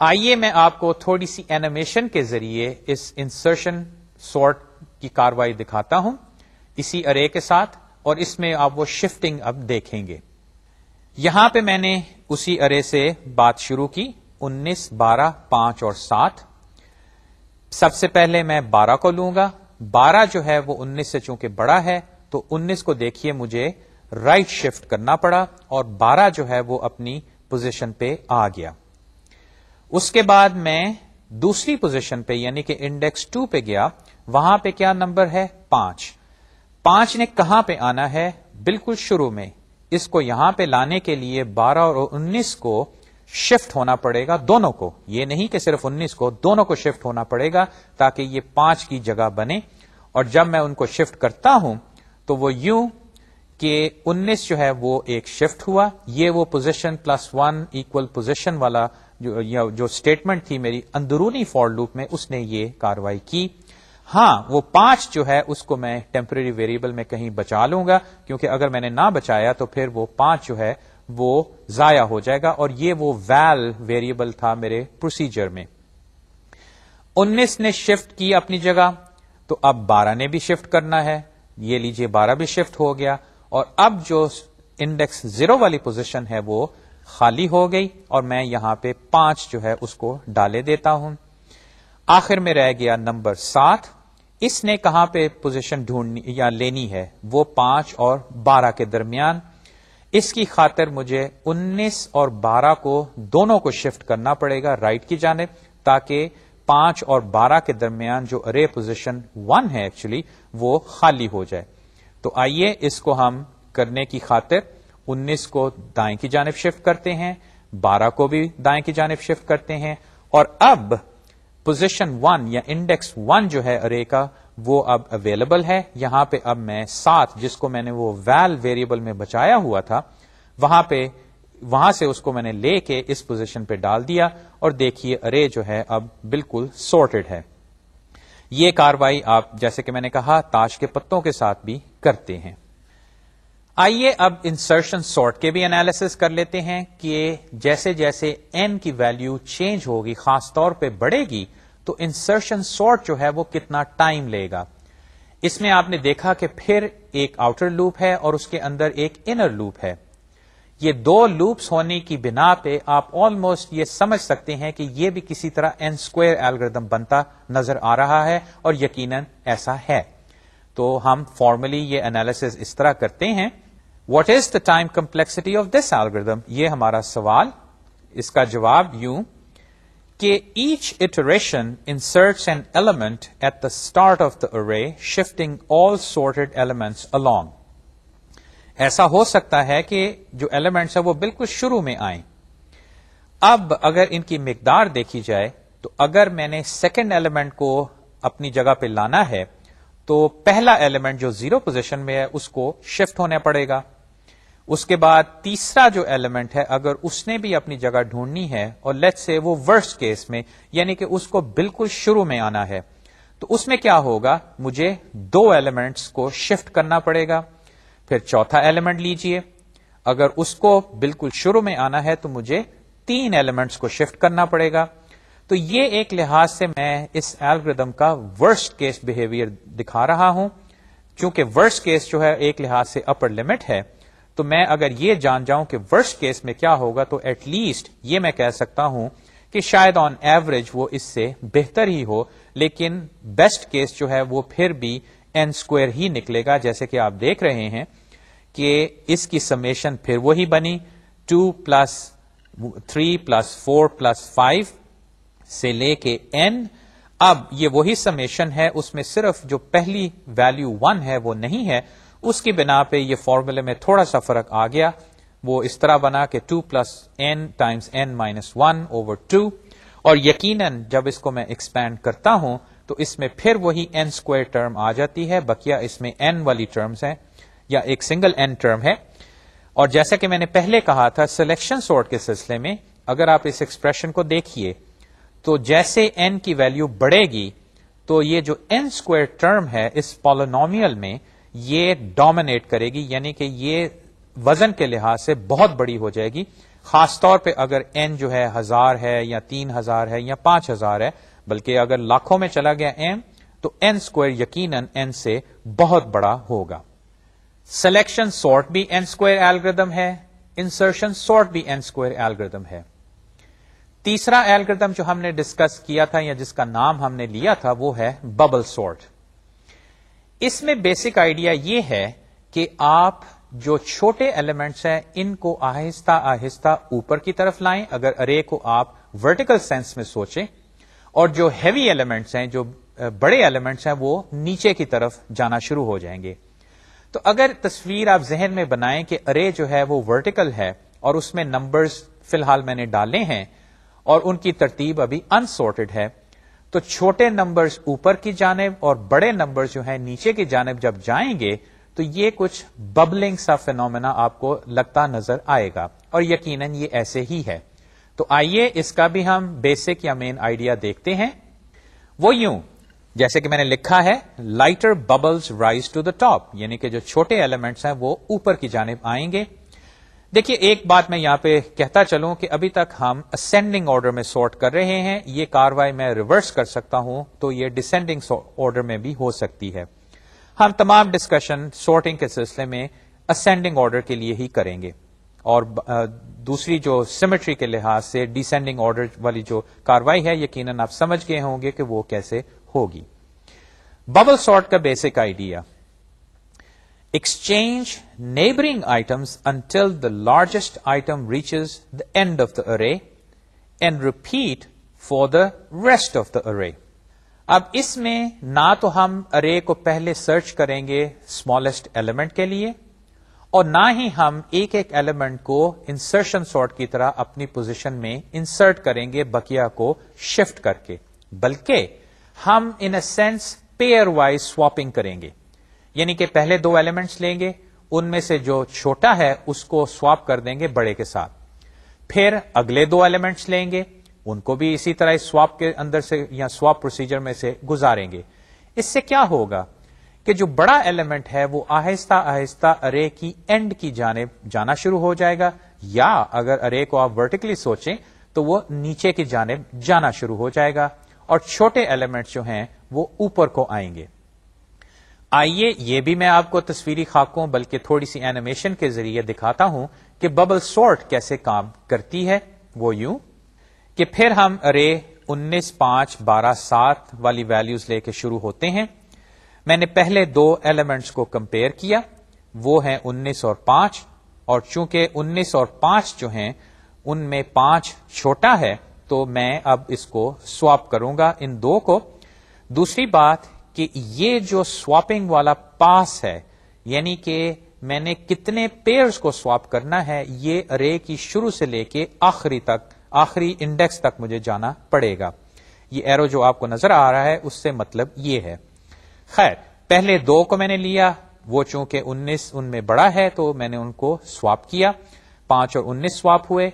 آئیے میں آپ کو تھوڑی سی اینیمیشن کے ذریعے اس انسرشن سورٹ کی کاروائی دکھاتا ہوں اسی ارے کے ساتھ, اور اس میں آپ وہ شفٹنگ اب دیکھیں گے. یہاں پہ میں نے اسی ارے سے بات شروع کی 19, 12, 5 اور 7. سب سے پہلے میں 12 کو لوں گا. 12 جو ہے وہ 19 سے چونکہ بڑا ہے تو 19 کو دیکھیے مجھے رائٹ شفٹ کرنا پڑا اور 12 جو ہے وہ اپنی پوزیشن پہ آ گیا. اس کے بعد میں دوسری پوزیشن پہ یعنی کہ انڈیکس 2 پہ گیا. وہاں پہ کیا نمبر ہے؟ 5. 5 نے کہاں پہ آنا ہے؟ بالکل شروع میں. اس کو یہاں پہ لانے کے لیے 12 اور 19 کو شفٹ ہونا پڑے گا, دونوں کو, یہ نہیں کہ صرف 19 کو, دونوں کو شفٹ ہونا پڑے گا تاکہ یہ 5 کی جگہ بنے. اور جب میں ان کو شفٹ کرتا ہوں تو وہ یوں کہ 19 جو ہے وہ ایک شفٹ ہوا. یہ وہ پوزیشن +1 ایکول پوزیشن والا جو اسٹیٹمنٹ تھی میری اندرونی فور لوپ میں, اس نے یہ کاروائی کی. ہاں وہ 5 جو ہے اس کو میں ٹیمپرری ویریبل میں کہیں بچا لوں گا, کیونکہ اگر میں نے نہ بچایا تو پھر وہ 5 جو ہے وہ ضائع ہو جائے گا, اور یہ وہ ویل ویریبل تھا میرے پروسیجر میں. 19 نے شفٹ کی اپنی جگہ تو اب 12 نے بھی شفٹ کرنا ہے. یہ لیجئے 12 بھی شفٹ ہو گیا, اور اب جو انڈیکس 0 والی پوزیشن ہے وہ خالی ہو گئی اور میں یہاں پہ 5 جو ہے اس کو ڈالے دیتا ہوں. آخر میں رہ گیا نمبر 7. اس نے کہاں پہ پوزیشن ڈھونڈنی یا لینی ہے؟ وہ 5 اور 12 کے درمیان. اس کی خاطر مجھے 19 اور 12 کو دونوں کو شفٹ کرنا پڑے گا رائٹ کی جانب, تاکہ 5 اور 12 کے درمیان جو ارے پوزیشن 1 ہے ایکچولی وہ خالی ہو جائے. تو آئیے اس کو ہم کرنے کی خاطر 19 کو دائیں کی جانب شفٹ کرتے ہیں, 12 کو بھی دائیں کی جانب شفٹ کرتے ہیں, اور اب پوزیشن 1 یا انڈیکس 1 جو ہے ارے کا وہ اب اویلیبل ہے. یہاں پہ اب میں 7 جس کو میں نے وہ ویل ویریبل میں بچایا ہوا تھا وہاں پہ وہاں سے اس کو میں نے لے کے اس پوزیشن پہ ڈال دیا اور دیکھیے ارے جو ہے اب بالکل سورٹڈ ہے. یہ کاروائی آپ جیسے کہ میں نے کہا تاش کے پتوں کے ساتھ بھی کرتے ہیں. آئیے اب انسرشن سارٹ کے بھی انالیسس کر لیتے ہیں کہ جیسے جیسے n کی ویلیو چینج ہوگی خاص طور پہ بڑھے گی تو انسرشن سارٹ جو ہے وہ کتنا ٹائم لے گا. اس میں آپ نے دیکھا کہ پھر ایک آؤٹر لوپ ہے اور اس کے اندر ایک انر لوپ ہے. یہ دو لوپس ہونے کی بنا پہ آپ آلموسٹ یہ سمجھ سکتے ہیں کہ یہ بھی کسی طرح n اسکوائر الگوریتم بنتا نظر آ رہا ہے اور یقیناً ایسا ہے. تو ہم فارملی یہ انالیسس اس طرح کرتے ہیں. What is the time complexity of this algorithm? یہ ہمارا سوال. اس کا جواب یوں کہ each iteration inserts an element at the start of the array shifting all sorted elements along. ایسا ہو سکتا ہے کہ جو ایلیمنٹس ہیں وہ بالکل شروع میں آئیں. اب اگر ان کی مقدار دیکھی جائے تو اگر میں نے سیکنڈ ایلیمنٹ کو اپنی جگہ پہ لانا ہے تو پہلا ایلیمنٹ جو 0 پوزیشن میں ہے اس کو شفٹ ہونا پڑے گا. اس کے بعد تیسرا جو ایلیمنٹ ہے اگر اس نے بھی اپنی جگہ ڈھونڈنی ہے اور لیٹس سے وہ ورسٹ کیس میں یعنی کہ اس کو بالکل شروع میں آنا ہے تو اس میں کیا ہوگا؟ مجھے 2 ایلیمنٹس کو شفٹ کرنا پڑے گا. پھر چوتھا ایلیمنٹ لیجئے، اگر اس کو بالکل شروع میں آنا ہے تو مجھے 3 ایلیمنٹس کو شفٹ کرنا پڑے گا. تو یہ ایک لحاظ سے میں اس الگوریتم کا ورسٹ کیس بہیویئر دکھا رہا ہوں. چونکہ ورسٹ کیس جو ہے ایک لحاظ سے اپر لمٹ ہے تو میں اگر یہ جان جاؤں کہ ورسٹ کیس میں کیا ہوگا تو ایٹ لیسٹ یہ میں کہہ سکتا ہوں کہ شاید آن ایوریج وہ اس سے بہتر ہی ہو، لیکن بیسٹ کیس جو ہے وہ پھر بھی n اسکوائر ہی نکلے گا. جیسے کہ آپ دیکھ رہے ہیں کہ اس کی سمیشن پھر وہی بنی 2 + 3 + 4 + 5 سے لے کے n. اب یہ وہی سمیشن ہے، اس میں صرف جو پہلی ویلیو 1 ہے وہ نہیں ہے. اس کی بنا پہ یہ فارمولے میں تھوڑا سا فرق آ گیا. وہ اس طرح بنا کہ 2 + n × n - 1/2. اور یقیناً جب اس کو میں ایکسپینڈ کرتا ہوں تو اس میں پھر وہی n اسکوائر ٹرم آ جاتی ہے. بقیہ اس میں n والی ٹرمز ہیں یا ایک سنگل n ٹرم ہے. اور جیسا کہ میں نے پہلے کہا تھا سلیکشن سارٹ کے سلسلے میں اگر آپ اس ایکسپریشن کو دیکھیے تو جیسے n کی ویلیو بڑھے گی تو یہ جو n اسکوائر ٹرم ہے اس پالینومیل میں یہ ڈومینیٹ کرے گی، یعنی کہ یہ وزن کے لحاظ سے بہت بڑی ہو جائے گی. خاص طور پہ اگر n جو ہے 1000 ہے یا 3000 ہے یا 5000 ہے، بلکہ اگر لاکھوں میں چلا گیا m تو n اسکوائر یقیناً n سے بہت بڑا ہوگا. سلیکشن سارٹ بھی n اسکوائر الگوریتم ہے، انسرشن سارٹ بھی n اسکوائر الگوریتم ہے. تیسرا الگوریتم جو ہم نے ڈسکس کیا تھا یا جس کا نام ہم نے لیا تھا وہ ہے ببل سارٹ. اس میں بیسک آئیڈیا یہ ہے کہ آپ جو چھوٹے ایلیمنٹس ہیں ان کو آہستہ آہستہ اوپر کی طرف لائیں اگر ارے کو آپ ورٹیکل سینس میں سوچیں، اور جو ہیوی ایلیمنٹس ہیں جو بڑے ایلیمنٹس ہیں وہ نیچے کی طرف جانا شروع ہو جائیں گے. تو اگر تصویر آپ ذہن میں بنائیں کہ ارے جو ہے وہ ورٹیکل ہے اور اس میں نمبرز فی الحال میں نے ڈالے ہیں اور ان کی ترتیب ابھی انسورٹڈ ہے، تو چھوٹے نمبرز اوپر کی جانب اور بڑے نمبرز جو ہیں نیچے کی جانب جب جائیں گے تو یہ کچھ ببلنگ سا فینومینا آپ کو لگتا نظر آئے گا، اور یقیناً یہ ایسے ہی ہے. تو آئیے اس کا بھی ہم بیسک یا مین آئیڈیا دیکھتے ہیں. وہ یوں جیسے کہ میں نے لکھا ہے lighter bubbles rise to the top, یعنی کہ جو چھوٹے ایلیمنٹس ہیں وہ اوپر کی جانب آئیں گے. دیکھیے ایک بات میں یہاں پہ کہتا چلوں کہ ابھی تک ہم اسینڈنگ آرڈر میں سارٹ کر رہے ہیں. یہ کاروائی میں ریورس کر سکتا ہوں تو یہ ڈسینڈنگ آرڈر میں بھی ہو سکتی ہے. ہم تمام ڈسکشن سارٹنگ کے سلسلے میں اسینڈنگ آرڈر کے لیے ہی کریں گے، اور دوسری جو سیمیٹری کے لحاظ سے ڈیسینڈنگ آرڈر والی جو کاروائی ہے یقیناً آپ سمجھ گئے ہوں گے کہ وہ کیسے ہوگی. ببل سارٹ کا basic idea: exchange neighboring items until the largest item reaches the end of the array and repeat for the rest of the array. اب اس میں نہ تو ہم array کو پہلے سرچ کریں گے smallest element کے لیے، اور نہ ہی ہم ایک ایک ایلیمنٹ کو انسرشن سارٹ کی طرح اپنی پوزیشن میں انسرٹ کریں گے بقیہ کو شفٹ کر کے، بلکہ ہم in a sense pairwise swapping کریں گے. یعنی کہ پہلے 2 ایلیمنٹس لیں گے، ان میں سے جو چھوٹا ہے اس کو سواپ کر دیں گے بڑے کے ساتھ. پھر اگلے دو ایلیمنٹس لیں گے, ان کو بھی اسی طرح سواپ کے اندر سے یا سواپ پروسیجر میں سے گزاریں گے. اس سے کیا ہوگا کہ جو بڑا ایلیمنٹ ہے وہ آہستہ آہستہ ارے کی اینڈ کی جانب جانا شروع ہو جائے گا, یا اگر ارے کو آپ ورٹیکلی سوچیں تو وہ نیچے کی جانب جانا شروع ہو جائے گا, اور چھوٹے ایلیمنٹ جو ہیں وہ اوپر کو آئیں گے. آئیے یہ بھی میں آپ کو تصویری خاکوں بلکہ تھوڑی سی اینیمیشن کے ذریعے دکھاتا ہوں کہ ببل سارٹ کیسے کام کرتی ہے. وہ یوں کہ پھر ہم ارے 19, 5, 12, 7 والی ویلیوز لے کے شروع ہوتے ہیں. میں نے پہلے دو ایلیمنٹس کو کمپیئر کیا, وہ ہیں 19 اور 5, اور چونکہ 19 اور 5 جو ہیں ان میں 5 چھوٹا ہے تو میں اب اس کو سواپ کروں گا ان دو کو. دوسری بات کہ یہ جو سواپنگ والا پاس ہے, یعنی کہ میں نے کتنے پیئرز کو سواپ کرنا ہے, یہ ارے کی شروع سے لے کے آخری انڈیکس تک مجھے جانا پڑے گا. یہ ایرو جو آپ کو نظر آ رہا ہے اس سے مطلب یہ ہے. خیر, پہلے دو کو میں نے لیا, وہ چونکہ 19 ان میں بڑا ہے تو میں نے ان کو سواپ کیا, 5 اور 19 سواپ ہوئے.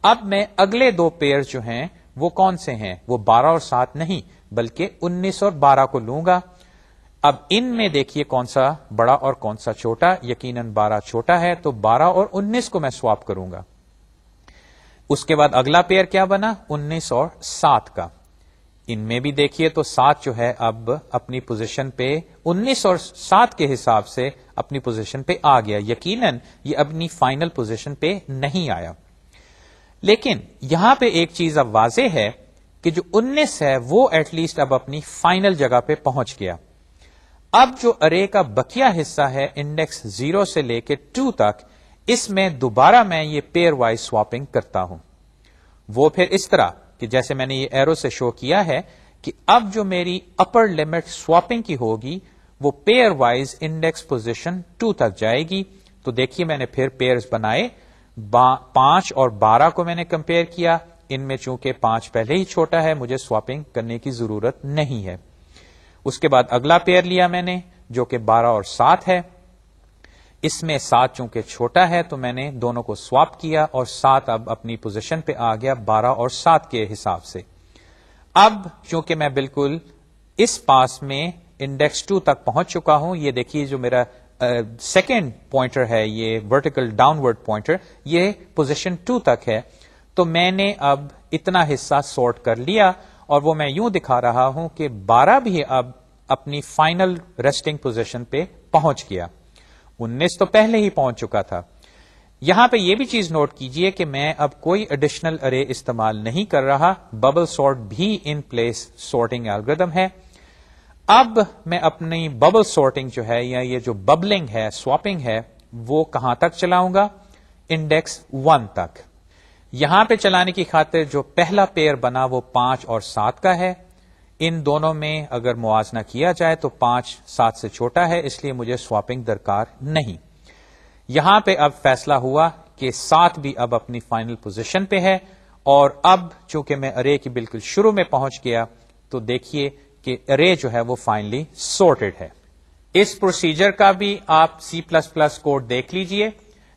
اب میں اگلے دو پیئر جو ہیں وہ کون سے ہیں, وہ 12 اور 7 نہیں بلکہ 19 اور 12 کو لوں گا. اب ان میں دیکھیے کون سا بڑا اور کون سا چھوٹا, یقیناً 12 چھوٹا ہے تو 12 اور 19 کو میں سواپ کروں گا. اس کے بعد اگلا پیئر کیا بنا, 19 اور 7 کا. ان میں بھی دیکھیے تو 7 جو ہے اب اپنی پوزیشن پہ 19 اور 7 کے حساب سے اپنی پوزیشن پہ آ گیا. یقیناً یہ اپنی فائنل پوزیشن پہ نہیں آیا, لیکن یہاں پہ ایک چیز اب واضح ہے کہ جو 19 ہے وہ ایٹ لیسٹ اب اپنی فائنل جگہ پہ پہنچ گیا. اب جو ارے کا بقیہ حصہ ہے انڈیکس 0 سے لے کے 2 تک, اس میں دوبارہ میں یہ پیئر وائز سواپنگ کرتا ہوں. وہ پھر اس طرح کہ جیسے میں نے یہ ایرو سے شو کیا ہے کہ اب جو میری اپر لمٹ سواپنگ کی ہوگی وہ پیئر وائز انڈیکس پوزیشن 2 تک جائے گی. تو دیکھیے میں نے پھر پیئرز بنائے, 5 اور 12 کو میں نے کمپیئر کیا. ان میں چونکہ 5 پہلے ہی چھوٹا ہے مجھے سواپنگ کرنے کی ضرورت نہیں ہے. اس کے بعد اگلا پیئر لیا میں نے جو کہ 12 اور 7 ہے. اس میں 7 چونکہ چھوٹا ہے تو میں نے دونوں کو سواپ کیا, اور 7 اب اپنی پوزیشن پہ آ گیا 12 اور 7 کے حساب سے. اب چونکہ میں بالکل اس پاس میں انڈیکس 2 تک پہنچ چکا ہوں, یہ دیکھیے جو میرا سیکنڈ پوائنٹر ہے, یہ ورٹیکل ڈاؤن ورڈ پوائنٹر, یہ پوزیشن 2 تک ہے. تو میں نے اب اتنا حصہ سورٹ کر لیا, اور وہ میں یوں دکھا رہا ہوں کہ 12 بھی اب اپنی فائنل ریسٹنگ پوزیشن پہ پہنچ گیا. 19 تو پہلے ہی پہنچ چکا تھا. یہاں پہ یہ بھی چیز نوٹ کیجئے کہ میں اب کوئی ایڈیشنل ارے استعمال نہیں کر رہا, ببل سارٹ بھی ان پلیس سارٹنگ الگوریتھم ہے. اب میں اپنی ببل سارٹنگ جو ہے یا یہ جو ببلنگ ہے, سواپنگ ہے, وہ کہاں تک چلاؤں گا, انڈیکس 1 تک. یہاں پہ چلانے کی خاطر جو پہلا پیئر بنا وہ 5 اور 7 کا ہے. ان دونوں میں اگر موازنہ کیا جائے تو 5 7 سے چھوٹا ہے, اس لیے مجھے سواپنگ درکار نہیں. یہاں پہ اب فیصلہ ہوا کہ 7 بھی اب اپنی فائنل پوزیشن پہ ہے, اور اب چونکہ میں ارے کی بالکل شروع میں پہنچ گیا تو دیکھیے کہ ارے جو ہے وہ فائنلی سورٹڈ ہے. اس پروسیجر کا بھی آپ C++ کوڈ دیکھ لیجئے,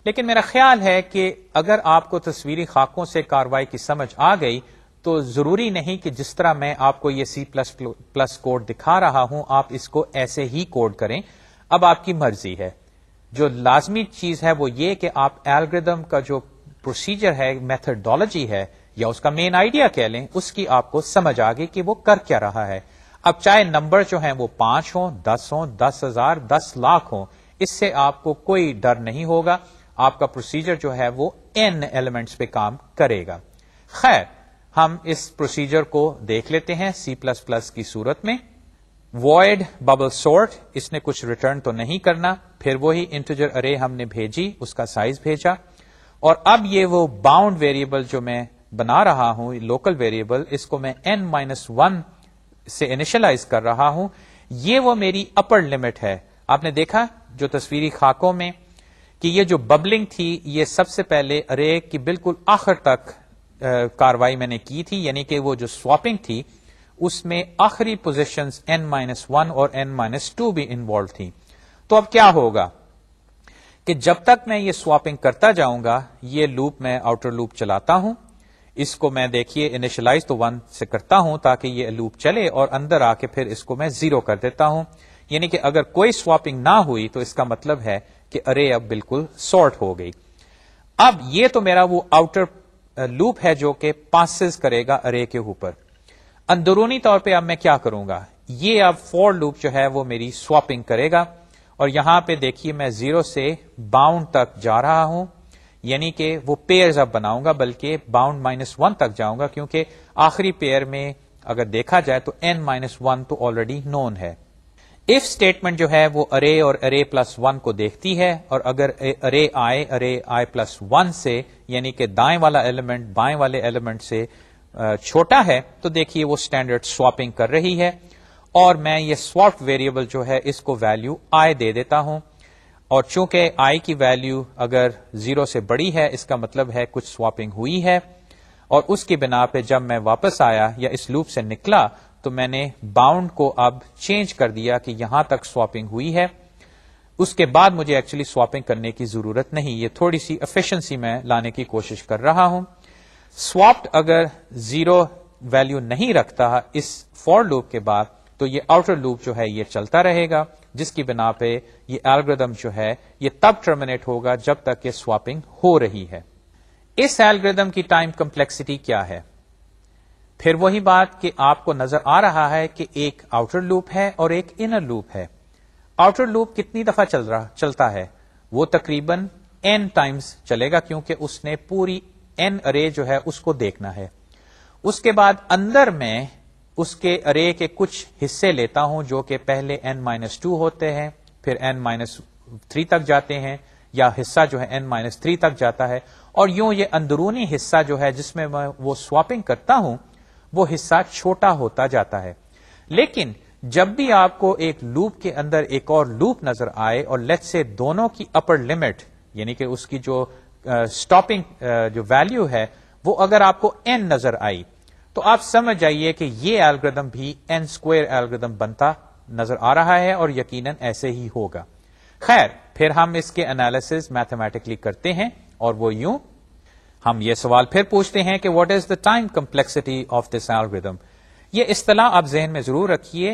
لیکن میرا خیال ہے کہ اگر آپ کو تصویری خاکوں سے کاروائی کی سمجھ آ گئی تو ضروری نہیں کہ جس طرح میں آپ کو یہ C++ کوڈ دکھا رہا ہوں آپ اس کو ایسے ہی کوڈ کریں. اب آپ کی مرضی ہے. جو لازمی چیز ہے وہ یہ کہ آپ الگوریتھم کا جو پروسیجر ہے, میتھڈولوجی ہے, یا اس کا مین آئیڈیا کہہ لیں, اس کی آپ کو سمجھ آ گئی کہ وہ کر کیا رہا ہے. اب چاہے نمبر جو ہیں وہ 5 ہوں, 10 ہوں, 10,000, 10 لاکھ ہوں, اس سے آپ کو کوئی ڈر نہیں ہوگا. آپ کا پروسیجر جو ہے وہ n ایلیمنٹس پہ کام کرے گا. خیر, ہم اس پروسیجر کو دیکھ لیتے ہیں C++ کی صورت میں. void bubble sort, اس نے کچھ ریٹرن تو نہیں کرنا. پھر وہی انٹیجر ارے ہم نے بھیجی, اس کا سائز بھیجا, اور اب یہ وہ باؤنڈ ویریبل جو میں بنا رہا ہوں, لوکل ویریبل, اس کو میں n-1 سے انیشلائز کر رہا ہوں. یہ وہ میری اپر لمٹ ہے. آپ نے دیکھا جو تصویری خاکوں میں کہ یہ جو ببلنگ تھی یہ سب سے پہلے ارے کی بالکل آخر تک کاروائی میں نے کی تھی, یعنی کہ وہ جو سواپنگ تھی اس میں آخری پوزیشنز n-1 اور n-2 بھی انوالو تھی. تو اب کیا ہوگا کہ جب تک میں یہ سواپنگ کرتا جاؤں گا یہ لوپ میں آؤٹر لوپ چلاتا ہوں. اس کو میں دیکھیے انیشلائز تو 1 سے کرتا ہوں تاکہ یہ لوپ چلے اور اندر آ کے پھر اس کو میں 0 کر دیتا ہوں. یعنی کہ اگر کوئی سواپنگ نہ ہوئی تو اس کا مطلب ہے کہ ارے اب بالکل سارٹ ہو گئی. اب یہ تو میرا وہ آؤٹر لوپ ہے جو کہ پاسز کرے گا ارے کے اوپر. اندرونی طور پہ اب میں کیا کروں گا, یہ اب فور لوپ جو ہے وہ میری سواپنگ کرے گا اور یہاں پہ دیکھیے میں 0 سے باؤنڈ تک جا رہا ہوں, یعنی کہ وہ پیئرز اب بناؤں گا بلکہ باؤنڈ -1 تک جاؤں گا کیونکہ آخری پیئر میں اگر دیکھا جائے تو n-1 تو آلریڈی نون ہے. اف اسٹیٹمنٹ جو ہے وہ ارے اور ارے پلس 1 کو دیکھتی ہے اور اگر ارے آئی پلس 1 سے یعنی کہ دائیں والا ایلیمنٹ بائیں والے ایلیمنٹ سے چھوٹا ہے تو دیکھیے وہ اسٹینڈرڈ سواپنگ کر رہی ہے اور میں یہ سواپ ویریبل جو ہے اس کو ویلیو آئی دے دیتا ہوں اور چونکہ آئی کی ویلیو اگر 0 سے بڑی ہے اس کا مطلب ہے کچھ سواپنگ ہوئی ہے اور اس کی بنا پہ جب میں واپس آیا یا اس لوپ سے نکلا تو میں نے باؤنڈ کو اب چینج کر دیا کہ یہاں تک سواپنگ ہوئی ہے. اس کے بعد مجھے ایکچولی سواپنگ کرنے کی ضرورت نہیں, یہ تھوڑی سی ایفیشنسی میں لانے کی کوشش کر رہا ہوں. سواپڈ اگر 0 ویلیو نہیں رکھتا اس فور لوپ کے بعد تو یہ آؤٹر لوپ جو ہے یہ چلتا رہے گا جس کی بنا پہ یہ الگوریدم جو ہے یہ تب ٹرمینیٹ ہوگا جب تک یہ سواپنگ ہو رہی ہے. اس الگوریدم کی ٹائم کمپلیکسٹی کیا ہے؟ پھر وہی بات کہ آپ کو نظر آ رہا ہے کہ ایک آؤٹر لوپ ہے اور ایک انر لوپ ہے. آؤٹر لوپ کتنی دفعہ چلتا ہے؟ وہ تقریباً n ٹائمز چلے گا کیونکہ اس نے پوری n ارے جو ہے اس کو دیکھنا ہے. اس کے بعد اندر میں اس کے ارے کے کچھ حصے لیتا ہوں جو کہ پہلے n-2 ہوتے ہیں پھر n-3 تک جاتے ہیں یا حصہ جو ہے n-3 تک جاتا ہے اور یوں یہ اندرونی حصہ جو ہے جس میں میں وہ سواپنگ کرتا ہوں وہ حصہ چھوٹا ہوتا جاتا ہے. لیکن جب بھی آپ کو ایک لوپ کے اندر ایک اور لوپ نظر آئے اور لیٹ سے دونوں کی اپر لمٹ یعنی کہ اس کی جو سٹاپنگ جو ویلیو ہے وہ اگر آپ کو n نظر آئی تو آپ سمجھ جائیے کہ یہ الگوریدم بھی n² الگوریدم بنتا نظر آ رہا ہے اور یقیناً ایسے ہی ہوگا. خیر پھر ہم اس کے انالیسز میتھمیٹکلی کرتے ہیں اور وہ یوں ہم یہ سوال پھر پوچھتے ہیں کہ what is the time complexity of this algorithm. یہ اصطلاح آپ ذہن میں ضرور رکھیے,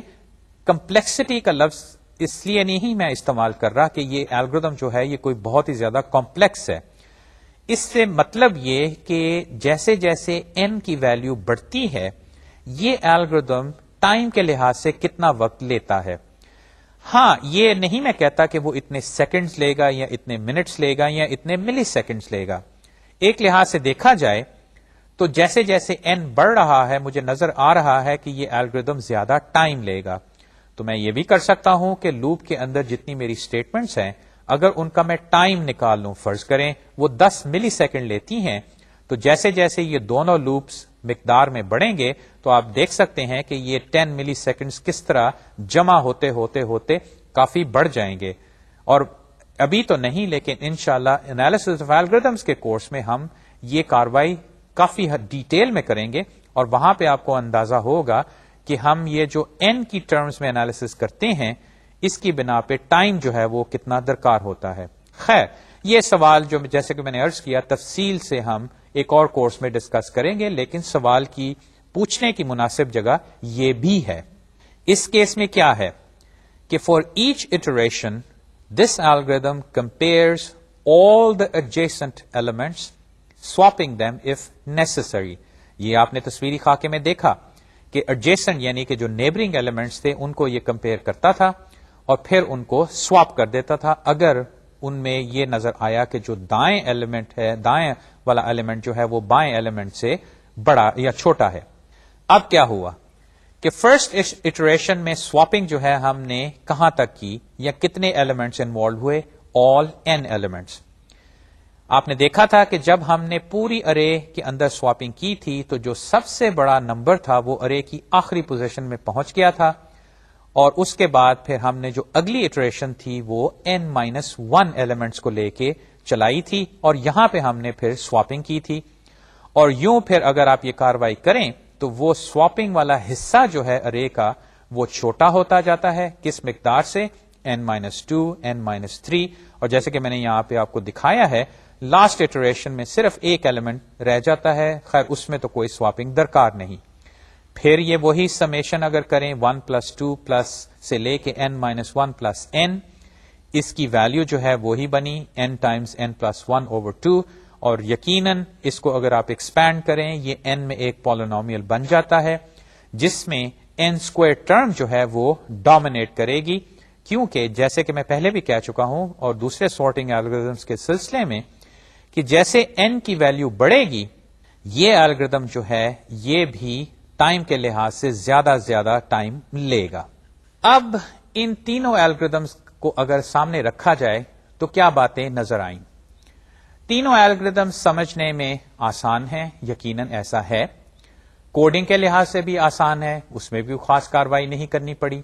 کمپلیکسٹی کا لفظ اس لیے نہیں میں استعمال کر رہا کہ یہ الگوریدم جو ہے یہ کوئی بہت ہی زیادہ کمپلیکس ہے. اس سے مطلب یہ کہ جیسے جیسے n کی ویلیو بڑھتی ہے یہ الگوریدم ٹائم کے لحاظ سے کتنا وقت لیتا ہے. ہاں یہ نہیں میں کہتا کہ وہ اتنے سیکنڈز لے گا یا اتنے منٹس لے گا یا اتنے ملی سیکنڈز لے گا. ایک لحاظ سے دیکھا جائے تو جیسے جیسے n بڑھ رہا ہے مجھے نظر آ رہا ہے کہ یہ الگوریدم زیادہ ٹائم لے گا. تو میں یہ بھی کر سکتا ہوں کہ لوپ کے اندر جتنی میری سٹیٹمنٹس ہیں اگر ان کا میں ٹائم نکال لوں, فرض کریں وہ 10 ملی سیکنڈ لیتی ہیں, تو جیسے جیسے یہ دونوں لوپس مقدار میں بڑھیں گے تو آپ دیکھ سکتے ہیں کہ یہ 10 ملی سیکنڈز کس طرح جمع ہوتے ہوتے ہوتے کافی بڑھ جائیں گے. اور ابھی تو نہیں لیکن انشاءاللہ انالیسس آف الگوریدمز کے کورس میں ہم یہ کاروائی کافی ڈیٹیل میں کریں گے اور وہاں پہ آپ کو اندازہ ہوگا کہ ہم یہ جو n کی ٹرمز میں انالیسس کرتے ہیں اس کی بنا پہ ٹائم جو ہے وہ کتنا درکار ہوتا ہے. خیر یہ سوال جو جیسے کہ میں نے عرض کیا تفصیل سے ہم ایک اور کورس میں ڈسکس کریں گے, لیکن سوال کی پوچھنے کی مناسب جگہ یہ بھی ہے. اس کیس میں کیا ہے کہ for each iteration this algorithm compares all the adjacent elements swapping them if necessary. یہ آپ نے تصویری خاکے میں دیکھا کہ ایڈجیسنٹ یعنی کہ جو نیبرنگ ایلیمنٹس تھے ان کو یہ کمپیئر کرتا تھا اور پھر ان کو سواپ کر دیتا تھا اگر ان میں یہ نظر آیا کہ جو دائیں ایلیمنٹ ہے دائیں والا ایلیمنٹ جو ہے وہ بائیں ایلیمنٹ سے بڑا یا چھوٹا ہے. اب کیا ہوا کہ فرسٹ اٹریشن میں سواپنگ جو ہے ہم نے کہاں تک کی یا کتنے ایلیمنٹس انوالو ہوئے؟ آل n ایلیمنٹس. آپ نے دیکھا تھا کہ جب ہم نے پوری ارے کے اندر سواپنگ کی تھی تو جو سب سے بڑا نمبر تھا وہ ارے کی آخری پوزیشن میں پہنچ گیا تھا اور اس کے بعد پھر ہم نے جو اگلی اٹریشن تھی وہ n-1 ایلیمنٹس کو لے کے چلائی تھی اور یہاں پہ ہم نے پھر سواپنگ کی تھی. اور یوں پھر اگر آپ یہ کاروائی کریں تو وہ سواپنگ والا حصہ جو ہے ارے کا وہ چھوٹا ہوتا جاتا ہے. کس مقدار سے؟ n-2, n-3, اور جیسے کہ میں نے یہاں پہ آپ کو دکھایا ہے لاسٹ ایٹریشن میں صرف ایک ایلیمنٹ رہ جاتا ہے. خیر اس میں تو کوئی سواپنگ درکار نہیں. پھر یہ وہی سمیشن اگر کریں 1 + 2 پلس سے لے کے n-1 + n، اس کی ویلیو جو ہے وہی بنی n × n+1/2، اور یقیناً اس کو اگر آپ ایکسپینڈ کریں یہ n میں ایک پولینومیل بن جاتا ہے جس میں n² ٹرم جو ہے وہ ڈومینیٹ کرے گی، کیونکہ جیسے کہ میں پہلے بھی کہہ چکا ہوں اور دوسرے سارٹنگ الگورتھمز کے سلسلے میں کہ جیسے n کی ویلیو بڑھے گی یہ الگورتھم جو ہے یہ بھی ٹائم کے لحاظ سے زیادہ ٹائم لے گا. اب ان تینوں الگورتھمز کو اگر سامنے رکھا جائے تو کیا باتیں نظر آئیں؟ تینوں الگورتھمز سمجھنے میں آسان ہیں، یقیناً ایسا ہے. کوڈنگ کے لحاظ سے بھی آسان ہے، اس میں بھی خاص کاروائی نہیں کرنی پڑی.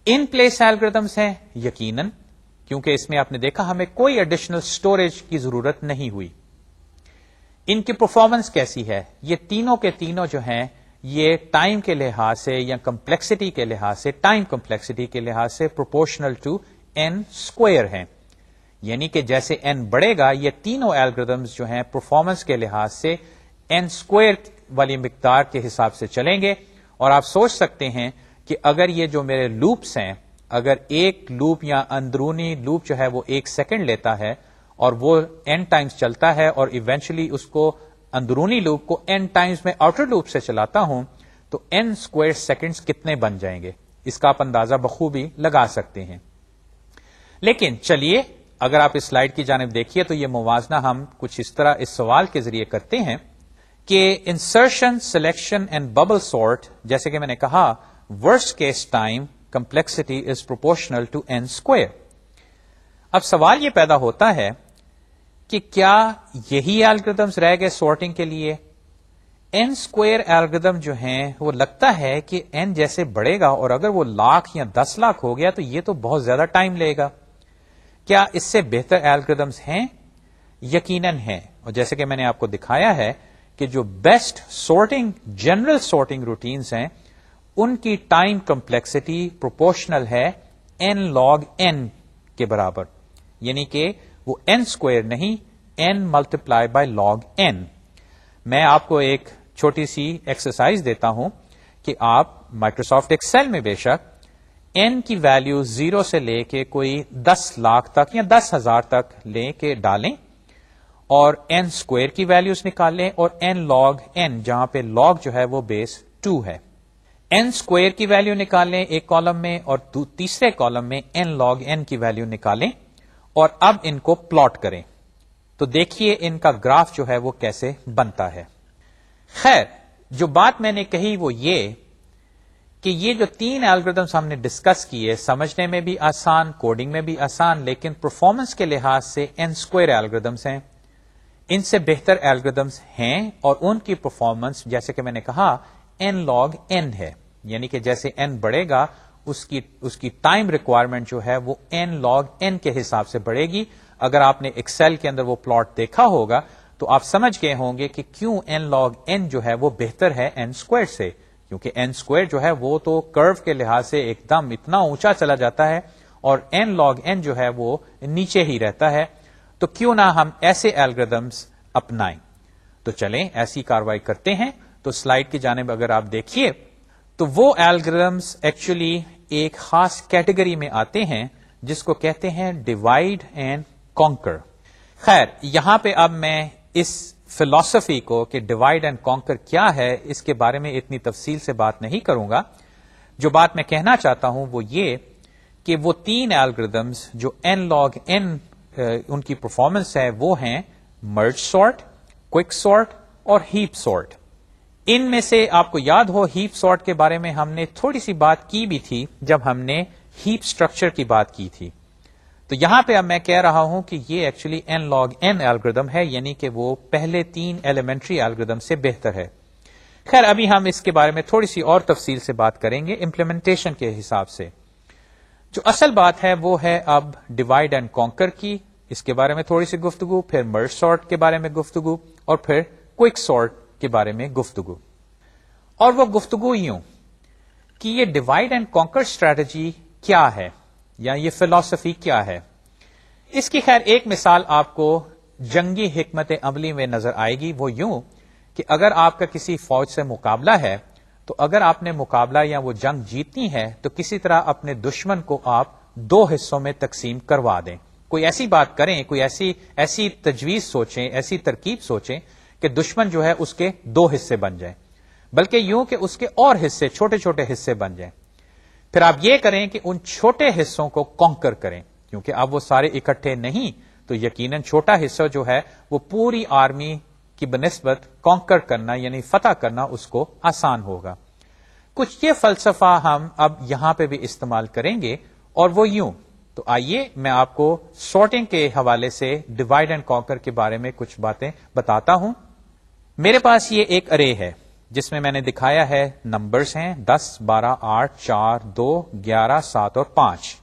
ان پلیس الگورتھمز ہیں یقیناً، کیونکہ اس میں آپ نے دیکھا ہمیں کوئی ایڈیشنل سٹوریج کی ضرورت نہیں ہوئی. ان کی پرفارمنس کیسی ہے؟ یہ تینوں کے تینوں جو ہیں یہ ٹائم کے لحاظ سے یا کمپلیکسٹی کے لحاظ سے، ٹائم کمپلیکسٹی کے لحاظ سے پروپورشنل ٹو n² ہیں. یعنی کہ جیسے n بڑھے گا یہ تینوں الگورتھمز جو ہیں پرفارمنس کے لحاظ سے n² والی مقدار کے حساب سے چلیں گے. اور آپ سوچ سکتے ہیں کہ اگر یہ جو میرے لوپس ہیں، اگر ایک لوپ یا اندرونی لوپ جو ہے وہ 1 سیکنڈ لیتا ہے اور وہ n ٹائمز چلتا ہے اور ایونچولی اس کو اندرونی لوپ کو n ٹائمز میں آؤٹر لوپ سے چلاتا ہوں تو n² سیکنڈز کتنے بن جائیں گے، اس کا آپ اندازہ بخوبی لگا سکتے ہیں. لیکن چلیے اگر آپ اس سلائیڈ کی جانب دیکھیے تو یہ موازنہ ہم کچھ اس طرح اس سوال کے ذریعے کرتے ہیں کہ insertion, selection and bubble sort, جیسے کہ میں نے کہا worst case time complexity is proportional to n². اب سوال یہ پیدا ہوتا ہے کہ کیا یہی الگورتھمز رہ گئے سارٹنگ کے لیے؟ n² الگورتھم جو ہیں وہ لگتا ہے کہ n جیسے بڑھے گا اور اگر وہ لاکھ یا 10 لاکھ ہو گیا تو یہ تو بہت زیادہ ٹائم لے گا. کیا اس سے بہتر الگورتھمز ہیں؟ یقیناً ہیں. اور جیسے کہ میں نے آپ کو دکھایا ہے کہ جو best sorting general sorting routines ہیں ان کی ٹائم کمپلیکسٹی پروپورشنل ہے n log n کے برابر، یعنی کہ وہ n² نہیں n × log n. میں آپ کو ایک چھوٹی سی ایکسرسائز دیتا ہوں کہ آپ مائکروسافٹ ایکسل میں بے شک n کی ویلیو 0 سے لے کے کوئی 10 لاکھ تک یا 10,000 تک لے کے ڈالیں اور n² کی ویلیوز نکال لیں اور n log n جہاں پہ log جو ہے وہ بیس 2 ہے، n² کی ویلیو نکال لیں ایک کالم میں اور تیسرے کالم میں n log n کی ویلیو نکالیں اور اب ان کو پلاٹ کریں تو دیکھیے ان کا گراف جو ہے وہ کیسے بنتا ہے. خیر جو بات میں نے کہی وہ یہ کہ یہ جو 3 الگورتھمز ہم نے ڈسکس کیے سمجھنے میں بھی آسان، کوڈنگ میں بھی آسان، لیکن پرفارمنس کے لحاظ سے n² الگورتھمز ہیں. ان سے بہتر الگورتھمز ہیں اور ان کی پرفارمنس جیسے کہ میں نے کہا n log n ہے، یعنی کہ جیسے n بڑھے گا اس کی ٹائم ریکوائرمنٹ جو ہے وہ n log n کے حساب سے بڑھے گی. اگر آپ نے ایکسل کے اندر وہ پلاٹ دیکھا ہوگا تو آپ سمجھ گئے ہوں گے کہ کیوں n log n جو ہے وہ بہتر ہے n² سے، کیونکہ n² جو ہے وہ تو کرو کے لحاظ سے ایک دم اتنا اونچا چلا جاتا ہے اور n log n جو ہے وہ نیچے ہی رہتا ہے. تو کیوں نہ ہم ایسے الگورتھمز اپنائیں. تو چلیں ایسی کاروائی کرتے ہیں. تو سلائیڈ کی جانب اگر آپ دیکھیے تو وہ الگورتھمز ایکچولی ایک خاص کیٹیگری میں آتے ہیں جس کو کہتے ہیں ڈیوائڈ اینڈ کانکر. خیر یہاں پہ اب میں اس فلسفی کو کہ ڈیوائڈ اینڈ کانکر کیا ہے اس کے بارے میں اتنی تفصیل سے بات نہیں کروں گا. جو بات میں کہنا چاہتا ہوں وہ یہ کہ وہ 3 الگورتھمز جو n log n ان کی پرفارمنس ہے وہ ہیں مرج سارٹ، کوئک سارٹ اور ہیپ سارٹ. ان میں سے آپ کو یاد ہو ہیپ سارٹ کے بارے میں ہم نے تھوڑی سی بات کی بھی تھی جب ہم نے ہیپ سٹرکچر کی بات کی تھی. تو یہاں پہ اب میں کہہ رہا ہوں کہ یہ actually n log n algorithm ہے، یعنی کہ وہ پہلے 3 ایلیمنٹری الگورتھم سے بہتر ہے. خیر ابھی ہم اس کے بارے میں تھوڑی سی اور تفصیل سے بات کریں گے امپلیمنٹیشن کے حساب سے. جو اصل بات ہے وہ ہے اب ڈیوائڈ اینڈ کانکر کی، اس کے بارے میں تھوڑی سی گفتگو، پھر مرج سارٹ کے بارے میں گفتگو اور پھر کوئک سارٹ کے بارے میں گفتگو. اور وہ گفتگو یوں کہ یہ ڈیوائڈ اینڈ کانکر اسٹریٹجی کیا ہے، یا یہ فلسفی کیا ہے؟ اس کی خیر ایک مثال آپ کو جنگی حکمت عملی میں نظر آئے گی، وہ یوں کہ اگر آپ کا کسی فوج سے مقابلہ ہے تو اگر آپ نے مقابلہ یا وہ جنگ جیتنی ہے تو کسی طرح اپنے دشمن کو آپ دو حصوں میں تقسیم کروا دیں. کوئی ایسی بات کریں، کوئی ایسی تجویز سوچیں، ایسی ترکیب سوچیں کہ دشمن جو ہے اس کے دو حصے بن جائیں، بلکہ یوں کہ اس کے اور حصے چھوٹے چھوٹے حصے بن جائیں. پھر آپ یہ کریں کہ ان چھوٹے حصوں کو کانکر کریں، کیونکہ اب وہ سارے اکٹھے نہیں تو یقیناً چھوٹا حصہ جو ہے وہ پوری آرمی کی بنسبت کانکر کرنا یعنی فتح کرنا اس کو آسان ہوگا. کچھ یہ فلسفہ ہم اب یہاں پہ بھی استعمال کریں گے، اور وہ یوں. تو آئیے میں آپ کو سارٹنگ کے حوالے سے ڈیوائڈ اینڈ کانکر کے بارے میں کچھ باتیں بتاتا ہوں. میرے پاس یہ ایک ارے ہے جس میں نے دکھایا ہے نمبرز ہیں 10 12 8 4 2 11 7 اور 5.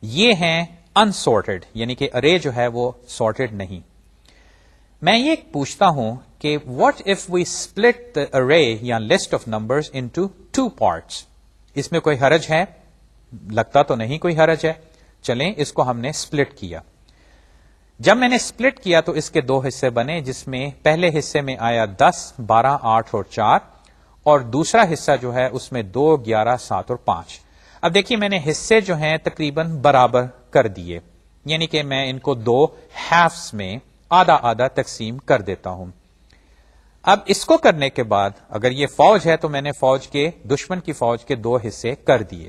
یہ ہیں انسارٹڈ، یعنی کہ ارے جو ہے وہ سارٹڈ نہیں. میں یہ پوچھتا ہوں کہ what if we split the array یا list of numbers into 2 parts. اس میں کوئی حرج ہے؟ لگتا تو نہیں کوئی حرج ہے. چلیں اس کو ہم نے اسپلٹ کیا. جب میں نے اسپلٹ کیا تو اس کے دو حصے بنے، جس میں پہلے حصے میں آیا 10 12 8 اور 4، اور دوسرا حصہ جو ہے اس میں 2 11 7 اور 5. اب دیکھیے میں نے حصے جو ہیں تقریباً برابر کر دیے، یعنی کہ میں ان کو دو ہیفز میں آدھا آدھا تقسیم کر دیتا ہوں. اب اس کو کرنے کے بعد اگر یہ فوج ہے تو میں نے دشمن کی فوج کے دو حصے کر دیے.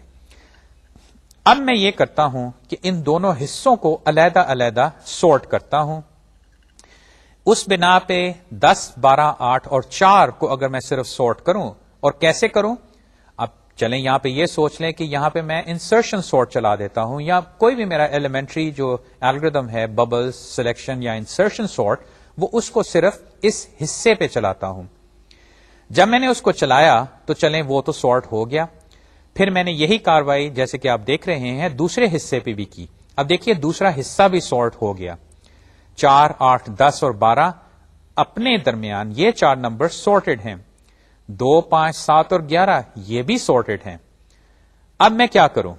اب میں یہ کرتا ہوں کہ ان دونوں حصوں کو علیحدہ علیحدہ سورٹ کرتا ہوں. اس بنا پہ 10 12 8 اور 4 کو اگر میں صرف سورٹ کروں، اور کیسے کروں؟ اب چلیں یہاں پہ یہ سوچ لیں کہ یہاں پہ میں انسرشن سورٹ چلا دیتا ہوں، یا کوئی بھی میرا ایلیمنٹری جو الگوریدم ہے ببل سلیکشن یا انسرشن سورٹ، وہ اس کو صرف اس حصے پہ چلاتا ہوں. جب میں نے اس کو چلایا تو چلیں وہ تو سارٹ ہو گیا. پھر میں نے یہی کاروائی جیسے کہ آپ دیکھ رہے ہیں دوسرے حصے پہ بھی کی. اب دیکھیے دوسرا حصہ بھی سارٹ ہو گیا. 4 8 10 اور 12 اپنے درمیان یہ 4 نمبر سارٹڈ ہیں. 2 5 7 اور 11 یہ بھی سارٹڈ ہیں. اب میں کیا کروں؟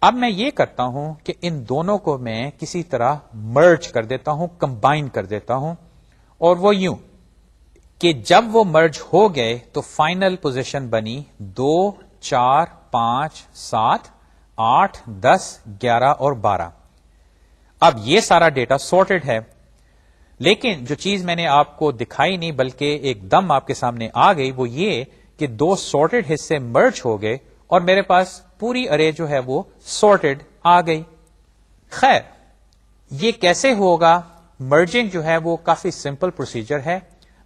اب میں یہ کرتا ہوں کہ ان دونوں کو میں کسی طرح مرج کر دیتا ہوں، کمبائن کر دیتا ہوں. اور وہ یوں کہ جب وہ مرج ہو گئے تو فائنل پوزیشن بنی 2 4 5 7 8 10 11 اور 12. اب یہ سارا ڈیٹا سارٹڈ ہے، لیکن جو چیز میں نے آپ کو دکھائی نہیں بلکہ ایک دم آپ کے سامنے آ گئی وہ یہ کہ دو سارٹڈ حصے مرج ہو گئے اور میرے پاس پوری ارے جو ہے وہ سارٹڈ آ گئی. خیر یہ کیسے ہوگا؟ مرجنگ جو ہے وہ کافی سمپل پروسیجر ہے،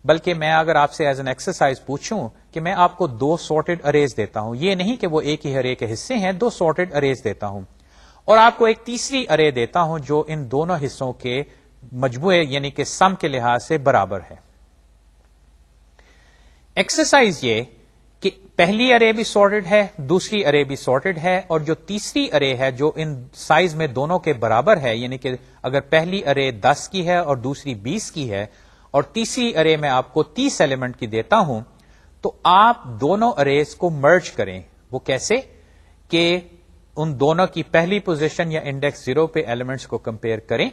بلکہ میں اگر آپ سے ایز این ایکسرسائز پوچھوں کہ میں آپ کو دو سارٹڈ اریز دیتا ہوں، یہ نہیں کہ وہ ایک ہی ارے کے حصے ہیں، دو سارٹڈ اریز دیتا ہوں، اور آپ کو ایک تیسری ارے دیتا ہوں جو ان دونوں حصوں کے مجموعے یعنی کہ سم کے لحاظ سے برابر ہے. ایکسرسائز یہ کہ پہلی ارے بھی سارٹڈ ہے، دوسری ارے بھی سارٹڈ ہے، اور جو تیسری ارے ہے جو ان سائز میں دونوں کے برابر ہے، یعنی کہ اگر پہلی ارے 10 کی ہے اور دوسری 20 کی ہے اور تیسری ارے میں آپ کو 30 ایلیمنٹ کی دیتا ہوں، تو آپ دونوں اریز کو مرج کریں. وہ کیسے؟ کہ ان دونوں کی پہلی پوزیشن یا انڈیکس 0 پہ ایلیمنٹس کو کمپیئر کریں،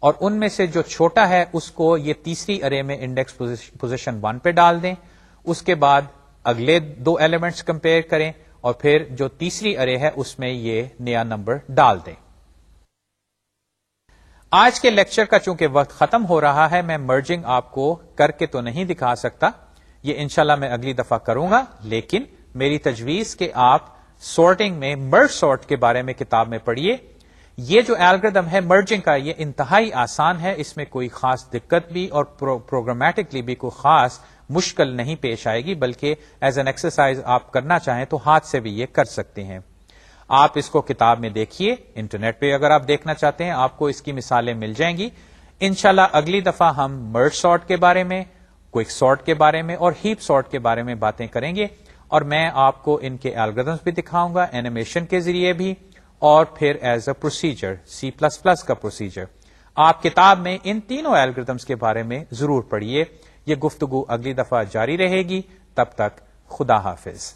اور ان میں سے جو چھوٹا ہے اس کو یہ تیسری ارے میں انڈیکس پوزیشن 1 پہ ڈال دیں. اس کے بعد اگلے دو ایلیمنٹس کمپیئر کریں، اور پھر جو تیسری ارے ہے اس میں یہ نیا نمبر ڈال دیں. آج کے لیکچر کا چونکہ وقت ختم ہو رہا ہے، میں مرجنگ آپ کو کر کے تو نہیں دکھا سکتا، یہ انشاءاللہ میں اگلی دفعہ کروں گا، لیکن میری تجویز کہ آپ سارٹنگ میں مرج سارٹ کے بارے میں کتاب میں پڑھیے. یہ جو الگوریدم ہے مرجنگ کا یہ انتہائی آسان ہے، اس میں کوئی خاص دقت بھی اور پروگرامیٹکلی بھی کوئی خاص مشکل نہیں پیش آئے گی، بلکہ ایز این ایکسرسائز آپ کرنا چاہیں تو ہاتھ سے بھی یہ کر سکتے ہیں. آپ اس کو کتاب میں دیکھیے، انٹرنیٹ پہ اگر آپ دیکھنا چاہتے ہیں آپ کو اس کی مثالیں مل جائیں گی. انشاءاللہ اگلی دفعہ ہم مرج سارٹ کے بارے میں، کوئک سارٹ کے بارے میں اور ہیپ سارٹ کے بارے میں باتیں کریں گے، اور میں آپ کو ان کے الگوریدمز بھی دکھاؤں گا اینیمیشن کے ذریعے بھی، اور پھر ایز اے پروسیجر C++ کا پروسیجر. آپ کتاب میں ان تینوں الگوریدمز کے بارے میں ضرور پڑھیے. یہ گفتگو اگلی دفعہ جاری رہے گی، تب تک خدا حافظ.